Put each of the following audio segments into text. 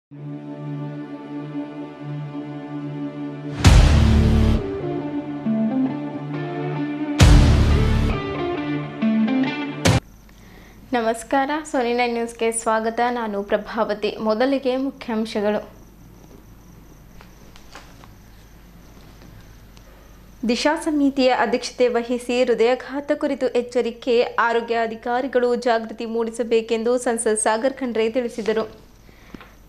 ನಮಸ್ಕಾರ, ಸೋನಿ9 ನ್ಯೂಸ್ಗೆ ಸ್ವಾಗತ. ನಾನು ಪ್ರಭಾವತಿ. ಮೊದಲಿಗೆ ಮುಖ್ಯಾಂಶಗಳು. ದಿಶಾ ಸಮಿತಿಯ ಅಧ್ಯಕ್ಷತೆ ವಹಿಸಿ ಹೃದಯಾಘಾತ ಕುರಿತು ಎಚ್ಚರಿಕೆ, ಆರೋಗ್ಯ ಅಧಿಕಾರಿಗಳು ಜಾಗೃತಿ ಮೂಡಿಸಬೇಕೆಂದು ಸಂಸದ ಸಾಗರ್ ಖಂಡ್ರೆ ತಿಳಿಸಿದರು.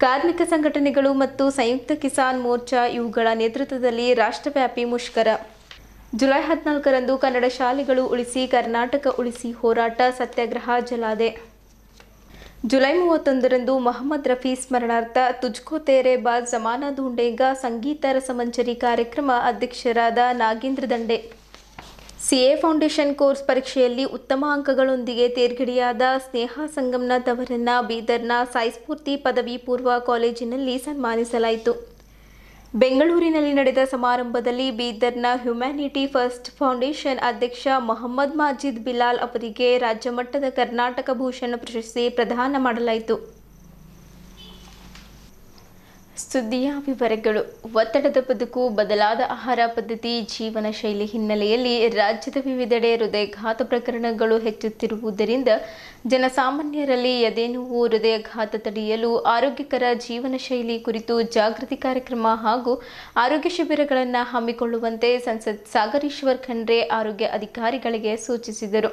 ಕಾರ್ಮಿಕ ಸಂಘಟನೆಗಳು ಮತ್ತು ಸಂಯುಕ್ತ ಕಿಸಾನ್ ಮೋರ್ಚಾ ಇವುಗಳ ನೇತೃತ್ವದಲ್ಲಿ ರಾಷ್ಟ್ರವ್ಯಾಪಿ ಮುಷ್ಕರ. ಜುಲೈ 14ರಂದು ಕನ್ನಡ ಶಾಲೆಗಳು ಉಳಿಸಿ ಕರ್ನಾಟಕ ಉಳಿಸಿ ಹೋರಾಟ ಸತ್ಯಾಗ್ರಹ ಜಲಾದೆ. ಜುಲೈ 31ರಂದು ಮೊಹಮ್ಮದ್ ರಫಿ ಸ್ಮರಣಾರ್ಥ ತುಜ್ಕೋ ತೇರೆ ಬಾದ್ ಜಮಾನಾ ಢೂಂಢೇಗಾ ಸಂಗೀತ ರಸಮಂಜರಿ ಕಾರ್ಯಕ್ರಮ. ಅಧ್ಯಕ್ಷರಾದ ನಾಗೇಂದ್ರ ದಂಡೆ. ಸಿಎ ಫೌಂಡೇಶನ್ ಕೋರ್ಸ್ ಪರೀಕ್ಷೆಯಲ್ಲಿ ಉತ್ತಮ ಅಂಕಗಳೊಂದಿಗೆ ತೇರ್ಗಡೆಯಾದ ಸ್ನೇಹಾ ಸಂಗಮ್ನಾಥ್ ಅವರನ್ನು ಬೀದರ್ನ ಸಾಯಿ ಸ್ಫೂರ್ತಿ ಪದವಿ ಪೂರ್ವ ಕಾಲೇಜಿನಲ್ಲಿ ಸನ್ಮಾನಿಸಲಾಯಿತು. ಬೆಂಗಳೂರಿನಲ್ಲಿ ನಡೆದ ಸಮಾರಂಭದಲ್ಲಿ ಬೀದರ್ನ ಹ್ಯುಮ್ಯಾನಿಟಿ ಫಸ್ಟ್ ಫೌಂಡೇಶನ್ ಅಧ್ಯಕ್ಷ ಮೊಹಮ್ಮದ್ ಮಾಜಿದ್ ಬಿಲಾಲ್ ಅವರಿಗೆ ರಾಜ್ಯ ಮಟ್ಟದ ಕರ್ನಾಟಕ ಭೂಷಣ ಪ್ರಶಸ್ತಿ ಪ್ರದಾನ ಮಾಡಲಾಯಿತು. ಸುದ್ದಿಯ ವಿವರಗಳು. ಒತ್ತಡದ ಬದುಕು, ಬದಲಾದ ಆಹಾರ ಪದ್ಧತಿ, ಜೀವನ ಶೈಲಿ ಹಿನ್ನೆಲೆಯಲ್ಲಿ ರಾಜ್ಯದ ವಿವಿಧೆಡೆ ಹೃದಯಾಘಾತ ಪ್ರಕರಣಗಳು ಹೆಚ್ಚುತ್ತಿರುವುದರಿಂದ ಜನಸಾಮಾನ್ಯರಲ್ಲಿ ಎದೆನೋವು, ಹೃದಯಾಘಾತ ತಡೆಯಲು ಆರೋಗ್ಯಕರ ಜೀವನ ಶೈಲಿ ಕುರಿತು ಜಾಗೃತಿ ಕಾರ್ಯಕ್ರಮ ಹಾಗೂ ಆರೋಗ್ಯ ಶಿಬಿರಗಳನ್ನು ಹಮ್ಮಿಕೊಳ್ಳುವಂತೆ ಸಂಸದ ಸಾಗರ್ ಖಂಡ್ರೆ ಆರೋಗ್ಯ ಅಧಿಕಾರಿಗಳಿಗೆ ಸೂಚಿಸಿದರು.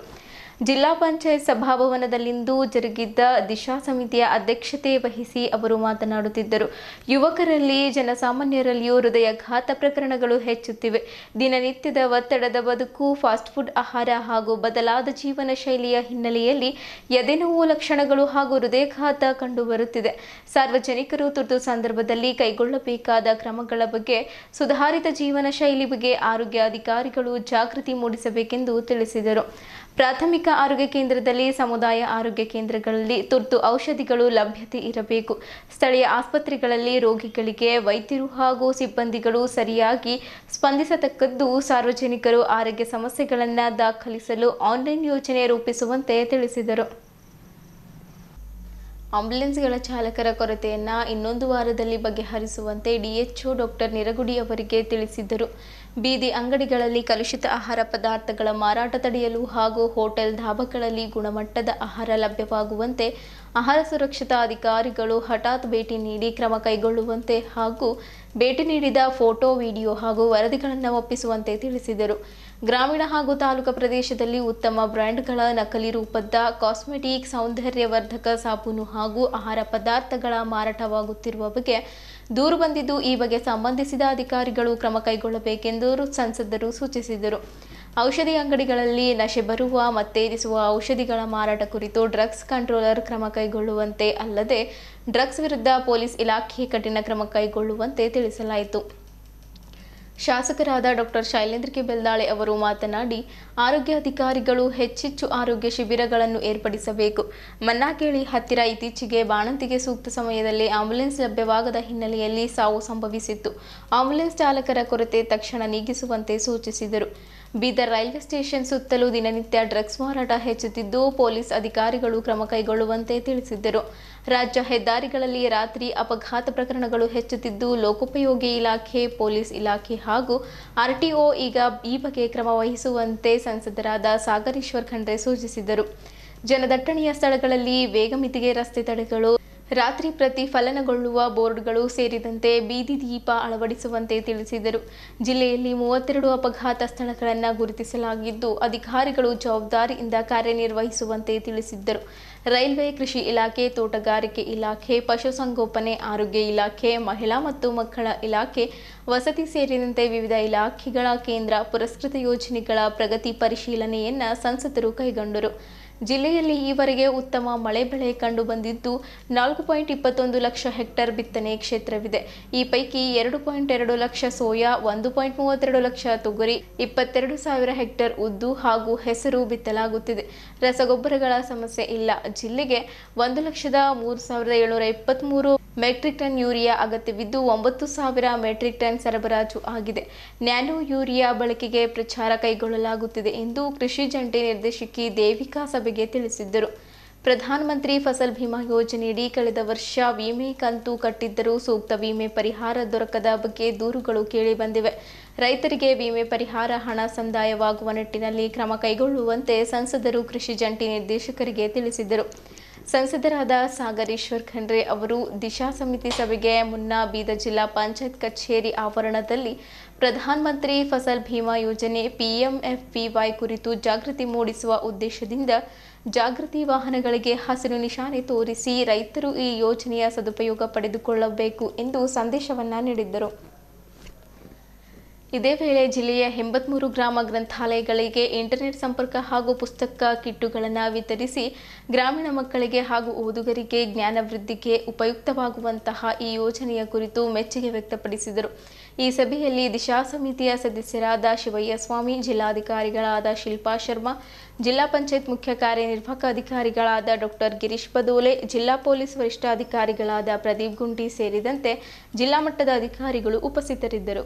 ಜಿಲ್ಲಾ ಪಂಚಾಯತ್ ಸಭಾಭವನದಲ್ಲಿಂದು ಜರುಗಿದ್ದ ದಿಶಾ ಸಮಿತಿಯ ಅಧ್ಯಕ್ಷತೆ ವಹಿಸಿ ಅವರು ಮಾತನಾಡುತ್ತಿದ್ದರು. ಯುವಕರಲ್ಲಿ, ಜನಸಾಮಾನ್ಯರಲ್ಲಿಯೂ ಹೃದಯಾಘಾತ ಪ್ರಕರಣಗಳು ಹೆಚ್ಚುತ್ತಿವೆ. ದಿನನಿತ್ಯದ ಒತ್ತಡದ ಬದುಕು, ಫಾಸ್ಟ್ ಫುಡ್ ಆಹಾರ ಹಾಗೂ ಬದಲಾದ ಜೀವನ ಶೈಲಿಯ ಹಿನ್ನೆಲೆಯಲ್ಲಿ ಎದೆನೋವು ಲಕ್ಷಣಗಳು ಹಾಗೂ ಹೃದಯಾಘಾತ ಕಂಡುಬರುತ್ತಿದೆ. ಸಾರ್ವಜನಿಕರು ತುರ್ತು ಸಂದರ್ಭದಲ್ಲಿ ಕೈಗೊಳ್ಳಬೇಕಾದ ಕ್ರಮಗಳ ಬಗ್ಗೆ, ಸುಧಾರಿತ ಜೀವನ ಶೈಲಿ ಬಗ್ಗೆ ಆರೋಗ್ಯ ಅಧಿಕಾರಿಗಳು ಜಾಗೃತಿ ಮೂಡಿಸಬೇಕೆಂದು ತಿಳಿಸಿದರು. ಪ್ರಾಥಮಿಕ ಆರೋಗ್ಯ ಕೇಂದ್ರದಲ್ಲಿ, ಸಮುದಾಯ ಆರೋಗ್ಯ ಕೇಂದ್ರಗಳಲ್ಲಿ ತುರ್ತು ಔಷಧಿಗಳು ಲಭ್ಯತೆ ಇರಬೇಕು. ಸ್ಥಳೀಯ ಆಸ್ಪತ್ರೆಗಳಲ್ಲಿ ರೋಗಿಗಳಿಗೆ ವೈದ್ಯರು ಹಾಗೂ ಸಿಬ್ಬಂದಿಗಳು ಸರಿಯಾಗಿ ಸ್ಪಂದಿಸತಕ್ಕದ್ದು. ಸಾರ್ವಜನಿಕರು ಆರೋಗ್ಯ ಸಮಸ್ಯೆಗಳನ್ನು ದಾಖಲಿಸಲು ಆನ್ಲೈನ್ ಯೋಜನೆ ರೂಪಿಸುವಂತೆ ತಿಳಿಸಿದರು. ಆಂಬ್ಯುಲೆನ್ಸ್ಗಳ ಚಾಲಕರ ಕೊರತೆಯನ್ನು ಇನ್ನೊಂದು ವಾರದಲ್ಲಿ ಬಗೆಹರಿಸುವಂತೆ ಡಿಎಚ್ಒ ಡಾಕ್ಟರ್ ನಿರಗುಡಿ ಅವರಿಗೆ ತಿಳಿಸಿದರು. ಬೀದಿ ಅಂಗಡಿಗಳಲ್ಲಿ ಕಲುಷಿತ ಆಹಾರ ಪದಾರ್ಥಗಳ ಮಾರಾಟ ತಡೆಯಲು ಹಾಗೂ ಹೋಟೆಲ್, ಧಾಬಾಗಳಲ್ಲಿ ಗುಣಮಟ್ಟದ ಆಹಾರ ಲಭ್ಯವಾಗುವಂತೆ ಆಹಾರ ಸುರಕ್ಷತಾ ಅಧಿಕಾರಿಗಳು ಹಠಾತ್ ಭೇಟಿ ನೀಡಿ ಕ್ರಮ ಕೈಗೊಳ್ಳುವಂತೆ ಹಾಗೂ ಭೇಟಿ ನೀಡಿದ ಫೋಟೋ, ವಿಡಿಯೋ ಹಾಗೂ ವರದಿಗಳನ್ನು ಒಪ್ಪಿಸುವಂತೆ ತಿಳಿಸಿದರು. ಗ್ರಾಮೀಣ ಹಾಗೂ ತಾಲೂಕು ಪ್ರದೇಶದಲ್ಲಿ ಉತ್ತಮ ಬ್ರ್ಯಾಂಡ್ಗಳ ನಕಲಿ ರೂಪದ ಕಾಸ್ಮೆಟಿಕ್, ಸೌಂದರ್ಯವರ್ಧಕ ಸಾಬೂನು ಹಾಗೂ ಆಹಾರ ಪದಾರ್ಥಗಳ ಮಾರಾಟವಾಗುತ್ತಿರುವ ಬಗ್ಗೆ ದೂರು ಬಂದಿದ್ದು, ಈ ಬಗ್ಗೆ ಸಂಬಂಧಿಸಿದ ಅಧಿಕಾರಿಗಳು ಕ್ರಮ ಕೈಗೊಳ್ಳಬೇಕೆಂದು ಸಂಸದರು ಸೂಚಿಸಿದರು. ಔಷಧಿ ಅಂಗಡಿಗಳಲ್ಲಿ ನಶೆ ಬರುವ, ಮತ್ತೇರಿಸುವ ಔಷಧಿಗಳ ಮಾರಾಟ ಕುರಿತು ಡ್ರಗ್ಸ್ ಕಂಟ್ರೋಲರ್ ಕ್ರಮ ಕೈಗೊಳ್ಳುವಂತೆ, ಅಲ್ಲದೆ ಡ್ರಗ್ಸ್ ವಿರುದ್ಧ ಪೊಲೀಸ್ ಇಲಾಖೆ ಕಠಿಣ ಕ್ರಮ ಕೈಗೊಳ್ಳುವಂತೆ ತಿಳಿಸಲಾಯಿತು. ಶಾಸಕರಾದ ಡಾಕ್ಟರ್ ಶೈಲೇಂದ್ರ ಕೆ ಬೆಲ್ದಾಳೆ ಅವರು ಮಾತನಾಡಿ, ಆರೋಗ್ಯ ಅಧಿಕಾರಿಗಳು ಹೆಚ್ಚೆಚ್ಚು ಆರೋಗ್ಯ ಶಿಬಿರಗಳನ್ನು ಏರ್ಪಡಿಸಬೇಕು. ಮನ್ನಾಗೇಳಿ ಹತ್ತಿರ ಇತ್ತೀಚೆಗೆ ಬಾಣಂತಿಗೆ ಸೂಕ್ತ ಸಮಯದಲ್ಲಿ ಆಂಬ್ಯುಲೆನ್ಸ್ ಲಭ್ಯವಾಗದ ಹಿನ್ನೆಲೆಯಲ್ಲಿ ಸಾವು ಸಂಭವಿಸಿತ್ತು. ಆಂಬ್ಯುಲೆನ್ಸ್ ಚಾಲಕರ ಕೊರತೆ ತಕ್ಷಣ ನೀಗಿಸುವಂತೆ ಸೂಚಿಸಿದರು. ಬೀದರ್ ರೈಲ್ವೆ ಸ್ಟೇಷನ್ ಸುತ್ತಲೂ ದಿನನಿತ್ಯ ಡ್ರಗ್ಸ್ ಮಾರಾಟ ಹೆಚ್ಚುತ್ತಿದ್ದು, ಪೊಲೀಸ್ ಅಧಿಕಾರಿಗಳು ಕ್ರಮ ಕೈಗೊಳ್ಳುವಂತೆ ತಿಳಿಸಿದ್ದರು. ರಾಜ್ಯ ಹೆದ್ದಾರಿಗಳಲ್ಲಿ ರಾತ್ರಿ ಅಪಘಾತ ಪ್ರಕರಣಗಳು ಹೆಚ್ಚುತ್ತಿದ್ದು, ಲೋಕೋಪಯೋಗಿ ಇಲಾಖೆ, ಪೊಲೀಸ್ ಇಲಾಖೆ ಹಾಗೂ ಆರ್ಟಿಒ ಈ ಬಗ್ಗೆ ಕ್ರಮ ವಹಿಸುವಂತೆ ಸಂಸದರಾದ ಸಾಗರ್ ಖಂಡ್ರೆ ಸೂಚಿಸಿದರು. ಜನದಟ್ಟಣೆಯ ಸ್ಥಳಗಳಲ್ಲಿ ವೇಗ ಮಿತಿಗೆ ರಸ್ತೆ ತಡೆಗಳು, ರಾತ್ರಿ ಪ್ರತಿಫಲನಗೊಳ್ಳುವ ಬೋರ್ಡ್ಗಳು ಸೇರಿದಂತೆ ಬೀದಿ ದೀಪ ಅಳವಡಿಸುವಂತೆ ತಿಳಿಸಿದರು. ಜಿಲ್ಲೆಯಲ್ಲಿ 32 ಅಪಘಾತ ಸ್ಥಳಗಳನ್ನು ಗುರುತಿಸಲಾಗಿದ್ದು, ಅಧಿಕಾರಿಗಳು ಜವಾಬ್ದಾರಿಯಿಂದ ಕಾರ್ಯನಿರ್ವಹಿಸುವಂತೆ ತಿಳಿಸಿದ್ದರು. ರೈಲ್ವೆ, ಕೃಷಿ ಇಲಾಖೆ, ತೋಟಗಾರಿಕೆ ಇಲಾಖೆ, ಪಶುಸಂಗೋಪನೆ, ಆರೋಗ್ಯ ಇಲಾಖೆ, ಮಹಿಳಾ ಮತ್ತು ಮಕ್ಕಳ ಇಲಾಖೆ, ವಸತಿ ಸೇರಿದಂತೆ ವಿವಿಧ ಇಲಾಖೆಗಳ ಕೇಂದ್ರ ಪುರಸ್ಕೃತ ಯೋಜನೆಗಳ ಪ್ರಗತಿ ಪರಿಶೀಲನೆಯನ್ನು ಸಂಸದರು ಕೈಗೊಂಡರು. ಜಿಲ್ಲೆಯಲ್ಲಿ ಈವರೆಗೆ ಉತ್ತಮ ಮಳೆ ಬೆಳೆ ಕಂಡುಬಂದಿದ್ದು, 4.21 ಲಕ್ಷ ಹೆಕ್ಟೇರ್ ಬಿತ್ತನೆ ಕ್ಷೇತ್ರವಿದೆ. ಈ ಪೈಕಿ 2.2 ಲಕ್ಷ ಸೋಯಾ, 1.32 ಲಕ್ಷ ತೊಗರಿ, 22,000 ಹೆಕ್ಟೇರ್ ಉದ್ದು ಹಾಗೂ ಹೆಸರು ಬಿತ್ತಲಾಗುತ್ತಿದೆ. ರಸಗೊಬ್ಬರಗಳ ಸಮಸ್ಯೆ ಇಲ್ಲ. ಜಿಲ್ಲೆಗೆ 1,03,723 ಮೆಟ್ರಿಕ್ ಟನ್ ಯೂರಿಯಾ ಅಗತ್ಯವಿದ್ದು, 9,000 ಮೆಟ್ರಿಕ್ ಟನ್ ಸರಬರಾಜು ಆಗಿದೆ. ನ್ಯಾನೋ ಯೂರಿಯಾ ಬಳಕೆಗೆ ಪ್ರಚಾರ ಕೈಗೊಳ್ಳಲಾಗುತ್ತಿದೆ ಎಂದು ಕೃಷಿ ಜಂಟಿ ನಿರ್ದೇಶಕಿ ದೇವಿಕಾ ಸಭೆಗೆ ತಿಳಿಸಿದ್ದರು. ಪ್ರಧಾನಮಂತ್ರಿ ಫಸಲ್ ಭೀಮಾ ಯೋಜನೆಯಡಿ ಕಳೆದ ವರ್ಷ ವಿಮೆ ಕಂತು ಕಟ್ಟಿದ್ದರೂ ಸೂಕ್ತ ವಿಮೆ ಪರಿಹಾರ ದೊರಕದ ಬಗ್ಗೆ ದೂರುಗಳು ಕೇಳಿಬಂದಿವೆ. ರೈತರಿಗೆ ವಿಮೆ ಪರಿಹಾರ ಹಣ ಸಂದಾಯವಾಗುವ ನಿಟ್ಟಿನಲ್ಲಿ ಕ್ರಮ ಕೈಗೊಳ್ಳುವಂತೆ ಸಂಸದರು ಕೃಷಿ ಜಂಟಿ ನಿರ್ದೇಶಕರಿಗೆ ತಿಳಿಸಿದರು. ಸಂಸದರಾದ ಸಾಗರ್ ಈಶ್ವರ್ ಖಂಡ್ರೆ ಅವರು ದಿಶಾ ಸಮಿತಿ ಸಭೆಗೆ ಮುನ್ನ ಬೀದರ್ ಜಿಲ್ಲಾ ಪಂಚಾಯತ್ ಕಚೇರಿ ಆವರಣದಲ್ಲಿ ಪ್ರಧಾನಮಂತ್ರಿ ಫಸಲ್ ಭೀಮಾ ಯೋಜನೆ PMFBY ಕುರಿತು ಜಾಗೃತಿ ಮೂಡಿಸುವ ಉದ್ದೇಶದಿಂದ ಜಾಗೃತಿ ವಾಹನಗಳಿಗೆ ಹಸಿರು ನಿಶಾನೆ ತೋರಿಸಿ ರೈತರು ಈ ಯೋಜನೆಯ ಸದುಪಯೋಗ ಪಡೆದುಕೊಳ್ಳಬೇಕು ಎಂದು ಸಂದೇಶವನ್ನು ನೀಡಿದ್ದರು. ಇದೇ ವೇಳೆ ಜಿಲ್ಲೆಯ 83 ಗ್ರಾಮ ಗ್ರಂಥಾಲಯಗಳಿಗೆ ಇಂಟರ್ನೆಟ್ ಸಂಪರ್ಕ ಹಾಗೂ ಪುಸ್ತಕ ಕಿಟ್ಟುಗಳನ್ನು ವಿತರಿಸಿ ಗ್ರಾಮೀಣ ಮಕ್ಕಳಿಗೆ ಹಾಗೂ ಓದುಗರಿಗೆ ಜ್ಞಾನವೃದ್ಧಿಗೆ ಉಪಯುಕ್ತವಾಗುವಂತಹ ಈ ಯೋಜನೆಯ ಕುರಿತು ಮೆಚ್ಚುಗೆ ವ್ಯಕ್ತಪಡಿಸಿದರು. ಈ ಸಭೆಯಲ್ಲಿ ದಿಶಾ ಸಮಿತಿಯ ಸದಸ್ಯರಾದ ಶಿವಯ್ಯ ಸ್ವಾಮಿ, ಜಿಲ್ಲಾಧಿಕಾರಿಗಳಾದ ಶಿಲ್ಪಾ ಶರ್ಮಾ, ಜಿಲ್ಲಾ ಪಂಚಾಯತ್ ಮುಖ್ಯ ಕಾರ್ಯನಿರ್ವಾಹಕ ಅಧಿಕಾರಿಗಳಾದ ಡಾಕ್ಟರ್ ಗಿರೀಶ್ ಬದೋಲೆ, ಜಿಲ್ಲಾ ಪೊಲೀಸ್ ವರಿಷ್ಠಾಧಿಕಾರಿಗಳಾದ ಪ್ರದೀಪ್ ಗುಂಡಿ ಸೇರಿದಂತೆ ಜಿಲ್ಲಾ ಮಟ್ಟದ ಅಧಿಕಾರಿಗಳು ಉಪಸ್ಥಿತರಿದ್ದರು.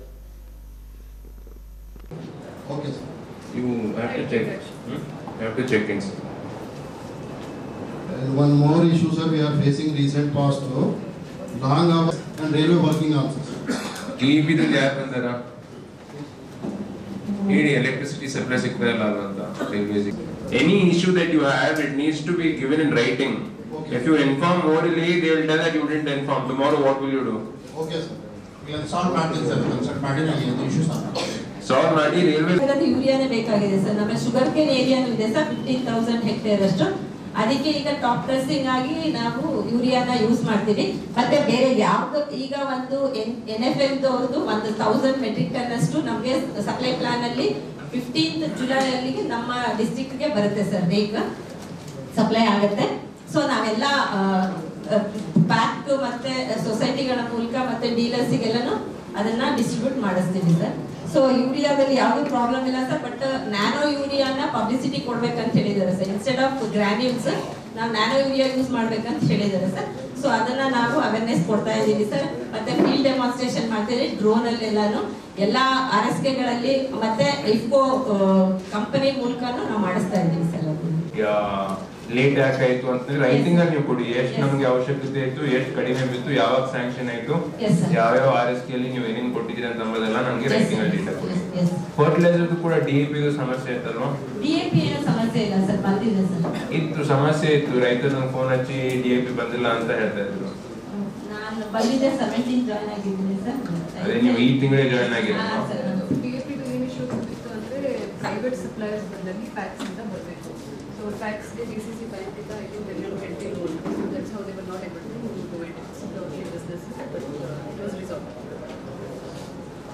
Okay, sir. You have to check. You have to check in. And one more issue, sir, we are facing recent past long hours and railway working hours. DEP the gap in there. Electricity supply railways. Any issue that you have, it needs to be given in writing. Okay. If you inform orally, they will tell that you didn't inform. Tomorrow, what will you do? Okay, sir. We will solve matters, sir. Consult matter again. The issues are. Solve matter railway. ಯೂರಿಯಾನೇ ಬೇಕಾಗಿದೆ sir. ನಮ್ಮ sugar cane ಏರಿಯಾನು ಇದೆ sir, 15,000 hectare ಅಷ್ಟು. ಅದಕ್ಕೆ ಈಗ top dressing ಆಗಿ ನಾವು ಯೂರಿಯಾನ use ಮಾಡ್ತೀವಿ. ಮತ್ತೆ ಬೇರೆ ಯಾವ್ದು ಈಗ ಒಂದು NFM ಅವ್ರದ್ದು 1,000 ಮೆಟ್ರಿಕ್ ಟನ್ ಅಷ್ಟು ನಮಗೆ ಸಪ್ಲೈ ಪ್ಲಾನ್ ಅಲ್ಲಿ 15th ಜುಲೈ ಅಲ್ಲಿಗೆ ನಮ್ಮ ಡಿಸ್ಟ್ರಿಕ್ಟ್ ಗೆ ಬರುತ್ತೆ ಸರ್. ರೇಕ್ ಸಪ್ಲೈ ಆಗುತ್ತೆ. ಸೊ ನಾವೆಲ್ಲ ಪ್ಯಾಕ್ ಮತ್ತೆ ಸೊಸೈಟಿಗಳ ಮೂಲಕ ಮತ್ತೆ ಡೀಲರ್ಸ್ಗೆಲ್ಲನೂ ಅದನ್ನ ಡಿಸ್ಟ್ರಿಬ್ಯೂಟ್ ಮಾಡಿಸ್ತೀವಿ ಸರ್. ಸೊ ಯೂರಿಯಾದಲ್ಲಿ ಯಾವ್ದು ಪ್ರಾಬ್ಲಮ್ ಇಲ್ಲ ಸರ್. ಬಟ್ ನ್ಯಾನೋ ಯೂರಿಯಾನ ಪಬ್ಲಿಸಿಟಿ ಕೊಡ್ಬೇಕಂತ ಹೇಳಿದ್ದಾರೆ ಸರ್. ಇನ್ಸ್ಟೆಡ್ ಆಫ್ ಗ್ರಾನ್ಯೂಲ್ಸ್ ನಾವು ನ್ಯಾನೋ ಯೂರಿಯಾ ಯೂಸ್ ಮಾಡ್ಬೇಕಂತ ಹೇಳಿದ್ದಾರೆ ಸರ್. ಸೊ ಅದನ್ನ ನಾವು ಅವೇರ್ನೆಸ್ ಕೊಡ್ತಾ ಇದ್ದೀವಿ ಸರ್. ಮತ್ತೆ ಫೀಲ್ಡ್ ಡೆಮಾನ್ಸ್ಟ್ರೇಷನ್ ಮಾಡ್ತೀವಿ ಡ್ರೋನ್ ಅಲ್ಲಿ ಎಲ್ಲಾನು ಎಲ್ಲಾ RSKಗಳಲ್ಲಿ ಮತ್ತೆ ಇಫ್ಕೋ ಕಂಪನಿ ಮೂಲಕನೂ ನಾವು ಮಾಡಿಸ್ತಾ ಇದ್ದೀವಿ ಸರ್. ಲೇಟ್ ಯಾಕಾಯ್ತು ಅಂತಂದ್ರೆ ರೈಟಿಂಗ್ ನೀವು ಕೊಡಿ, ಎಷ್ಟು ನಮ್ಗೆ ಅವಶ್ಯಕತೆ ಇತ್ತು, ಎಷ್ಟು ಕಡಿಮೆ ಬಿತ್ತು, ಯಾವಾಗ ಸ್ಯಾಂಕ್ಷನ್ ಆಯ್ತು, ಯಾವ್ಯಾವ RSK ಅಲ್ಲಿ ನೀವು ಏನೇನು ಕೊಟ್ಟಿದ್ದೀರಿ ಅಂತ ಅಂಬೋದೆಲ್ಲ ನಮ್ಗೆ ರೈಟಿಂಗ್ ಅಲ್ಲಿ ಡೇಟಾ ಕೊಡಿ. ಫರ್ಟಿಲೈಸರ್ ಕೂಡ DAP ಸಮಸ್ಯೆ ಇತ್ತಲ್ವಾ? DAP ಏನು ಸಮಸ್ಯೆ ಇಲ್ಲ ಸರ್, ಬಂದಿದೆ ಸರ್. ಇತ್ತು ಸಮಸ್ಯೆ ಇತ್ತು, ರೈತರು ಫೋನ್ ಹಚ್ಚಿ DAP ಬಂದಿಲ್ಲ ಅಂತ ಹೇಳ್ತಾ ಇದ್ರು. ನಾನು ಬಂದಿದೆ 17 ಜಾಯ್ನ್ ಆಗಿದ್ದೀನಿ ಸರ್. ಅದೇ ನೀವು ಈ ತಿಂಗಳೇ ಜಾಯ್ನ್ ಆಗಿದ್ದೀರಾ? DAP ಏನು ಇಶ್ಯೂ ಇತ್ತು ಅಂದ್ರೆ ಪ್ರೈವೇಟ್ ಸಪ್ಲೈಯರ್ಸ್ ಬಂದಲ್ಲಿ ಪ್ಯಾಕ್ಸ್ ಅಂತ ಬರಬೇಕು. So packs the DCC Bank I think they were getting loan. So that's how they were not able to do it. So the business but it was resolved.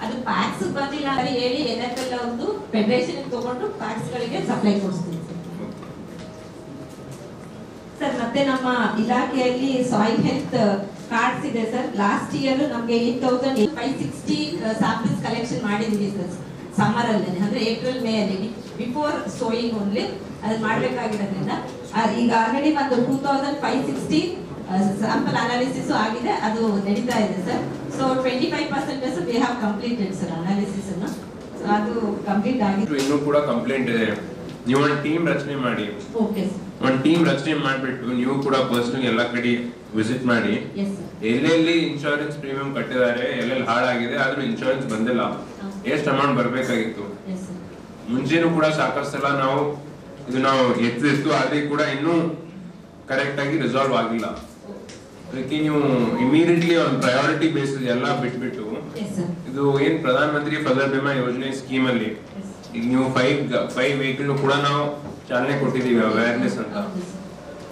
ಅದು packs ಬಂದಿಲ್ಲ ಅಂತ ಹೇಳಿ NFL ಒಂದು federation ತಗೊಂಡು packs ಗಳಿಗೆ supply ಕೊಡ್ತೀವಿ sir. ಮತ್ತೆ ನಮ್ಮ ಇಲಾಖೆಯಲ್ಲಿ ಸಾಯಿಲ್ ಹೆಲ್ತ್ ಕಾರ್ಡ್ಸ್ ಇದೆ ಸರ್. ಲಾಸ್ಟ್ ಇಯರ್ ನಮಗೆ 8,560 ಸ್ಯಾಂಪಲ್ಸ್ ಕಲೆಕ್ಷನ್ ಮಾಡಿದೀವಿ ಸರ್. ಸಮ್ಮರ್ ಅಲ್ಲಿ ಅಂದ್ರೆ ಏಪ್ರಿಲ್ ಮೇ ಅಲ್ಲಿ ಬಿಫೋರ್ ಸೋಯಿಂಗ್ ಓನ್ಲಿ ಅದನ್ನ ಮಾಡಬೇಕಾಗಿರೋದ್ರಿಂದ ಈಗ ಆಲ್ರೆಡಿ ಒಂದು 2,560 ಸ್ಯಾಂಪಲ್ ಅನಾಲಿಸಿಸ್ ಆಗಿದೆ, ಅದು ನಡೀತಾ ಇದೆ sir. So 25% we have completed sir analysis ಅನ್ನು. ಅದು ಕಂಪ್ಲೀಟ್ ಆಗಿದೆ. ಇನ್ನೂ ಕೂಡ ಕಂಪ್ಲೇಂಟ್ ಇದೆ. ನೀವು ಒಂದು ಟೀಮ್ ರಚನೆ ಮಾಡಿ, ಒಂದು ಟೀಮ್ ರಚನೆ ಮಾಡಿಬಿಟ್ಟು ನೀವು ಕೂಡ ಪರ್ಸನಲ್ ಎಲ್ಲ ಕಡೆ ವಿಸಿಟ್ ಮಾಡಿ ಎಲ್ಲೆಲ್ಲಿ ಇನ್ಶೂರೆನ್ಸ್ ಪ್ರೀಮಿಯಂ ಕಟ್ಟಿದ್ದಾರೆ, ಎಲ್ಲೆಲ್ಲಿ ಹಾಳಾಗಿದೆ, ಆದ್ರೂ ಇನ್ಶೂರೆನ್ಸ್ ಬಂದಿಲ್ಲ, ಎಷ್ಟು ಅಮೌಂಟ್ ಬರ್ಬೇಕಾಗಿತ್ತು. ಮುಂಚೆನೂ ಕೂಡ ಸಾಕಷ್ಟು ಸಲ ನಾವು ಇದು ನಾವು ಎತ್ತಿತ್ತು, ಆದ್ರೆ ಕೂಡ ಇನ್ನೂ ಕರೆಕ್ಟ್ ಆಗಿ ರಿಸಾಲ್ವ್ ಆಗಿಲ್ಲ. ಅದಕ್ಕೆ ನೀವು ಇಮಿಡಿಯೇಟ್ಲಿ ಒಂದು ಪ್ರಯಾರಿಟಿ ಬೇಸಿಸ್ ಎಲ್ಲ ಬಿಟ್ಬಿಟ್ಟು ಇದು ಏನ್ ಪ್ರಧಾನ ಮಂತ್ರಿ ಫಸಲ್ ಬಿಮಾ ಯೋಜನೆ ಸ್ಕೀಮ್ ಅಲ್ಲಿ ಈಗ ನೀವು 5 ವೆಹಿಕಲ್ ಕೂಡ ನಾವು ಚಾಲನೆ ಕೊಟ್ಟಿದೀವಿ ಅವೇರ್ನೆಸ್ ಅಂತ.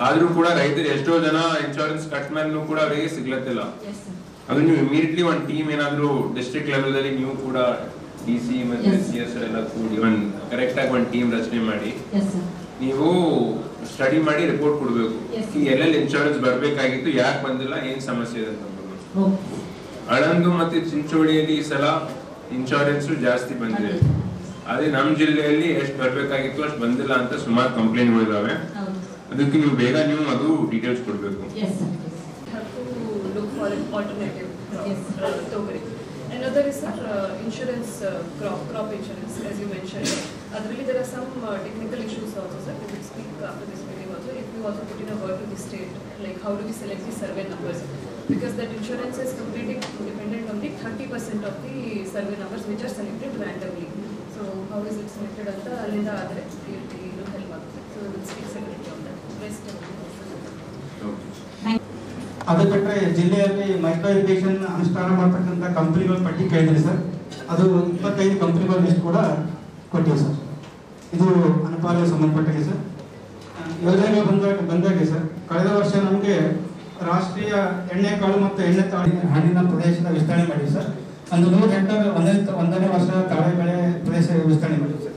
ಆದ್ರೂ ಕೂಡ ರೈತರು ಎಷ್ಟೋ ಜನ ಇನ್ಶೂರೆನ್ಸ್ ಕಟ್ ಮೇಲೂ ಕೂಡ ಅವರಿಗೆ ಸಿಗ್ಲತ್ತಿಲ್ಲ. ಅದು ನೀವು ಇಮಿಡಿಯೇಟ್ಲಿ ಒಂದು ಟೀಮ್ ಏನಾದ್ರು ಡಿಸ್ಟ್ರಿಕ್ಟ್ ಲೆವೆಲ್ ಅಲ್ಲಿ ನೀವು ಕೂಡ DC ಮತ್ತೆ CS ಎಲ್ಲ ಕೂಡಿ ಒಂದು ಕರೆಕ್ಟ್ ಆಗಿ ಒಂದು ಟೀಮ್ ರಚನೆ ಮಾಡಿ ನೀವು ಸ್ಟಡಿ ಮಾಡಿ ರಿಪೋರ್ಟ್ ಕೊಡ್ಬೇಕು. ಎಲ್ಲೆಲ್ಲಿ ಇನ್ಶೂರೆನ್ಸ್ ಬರ್ಬೇಕಾಗಿತ್ತು, ಯಾಕೆ ಬಂದಿಲ್ಲ, ಏನ್ ಸಮಸ್ಯೆ ಇದೆ ಅಂತ. ಆಳಂದು ಮತ್ತೆ ಚಿಂಚೋಳಿಯಲ್ಲಿ ಈ ಸಲ ಇನ್ಶೂರೆನ್ಸ್ ಜಾಸ್ತಿ ಬಂದಿದೆ. ಅದೇ ನಮ್ಮ ಜಿಲ್ಲೆಯಲ್ಲಿ ಎಷ್ಟು ಬರ್ಬೇಕಾಗಿತ್ತು ಅಷ್ಟು ಬಂದಿಲ್ಲ ಅಂತ ಸುಮಾರು ಕಂಪ್ಲೇಂಟ್ಗಳು ಇದಾವೆ. ಅದಕ್ಕೆ ನೀವು ಬೇಗ ನೀವು ಅದು ಡೀಟೇಲ್ಸ್ ಕೊಡ್ಬೇಕು. Another is insurance, crop insurance, as you mentioned. Really, there are some technical issues also, sir. We will speak after this meeting also. If you also put in a word to the state, like how do we select the survey numbers? Because that insurance is completely dependent on the 30% of the survey numbers which are selected randomly. So how is it selected ಅಂತ ಅಲ್ಲಿಂದ ಆದರೆ ಇದು help ಆಗುತ್ತೆ. So we will speak separately on that. Rest ಅದು ಬಿಟ್ಟರೆ ಜಿಲ್ಲೆಯಲ್ಲಿ micro irrigation ಅನುಷ್ಠಾನ ಮಾಡ್ತಕ್ಕಂಥ ಕಂಪ್ನಿಗಳ ಪಟ್ಟಿ ಕೇಳಿದ್ರಿ ಸರ್. ಅದು 25 ಕಂಪ್ನಿಗಳ ಲಿಸ್ಟ್ ಕೂಡ ಕೊಟ್ಟಿವಿ ಸರ್. ಇದು ಅನುಪಾಲನೆಗೆ ಸಂಬಂಧಪಟ್ಟಿದೆ ಸರ್. ಯೋಜನೆಗಳು ಬಂದಾಗೆ ಸರ್, ಕಳೆದ ವರ್ಷ ನಮಗೆ ರಾಷ್ಟ್ರೀಯ ಎಣ್ಣೆಕಾಳು ಮತ್ತು ಎಣ್ಣೆ ಹಣ್ಣಿನ ಪ್ರದೇಶದ ವಿಸ್ತರಣೆ ಮಾಡಿವಿ ಸರ್. ಒಂದು 100 ಹೆಕ್ಟರ್ ಒಂದನೇ ವರ್ಷ ತಾಳೆ ಬೆಳೆ ಪ್ರದೇಶ ವಿಸ್ತರಣೆ ಮಾಡಿವಿ ಸರ್.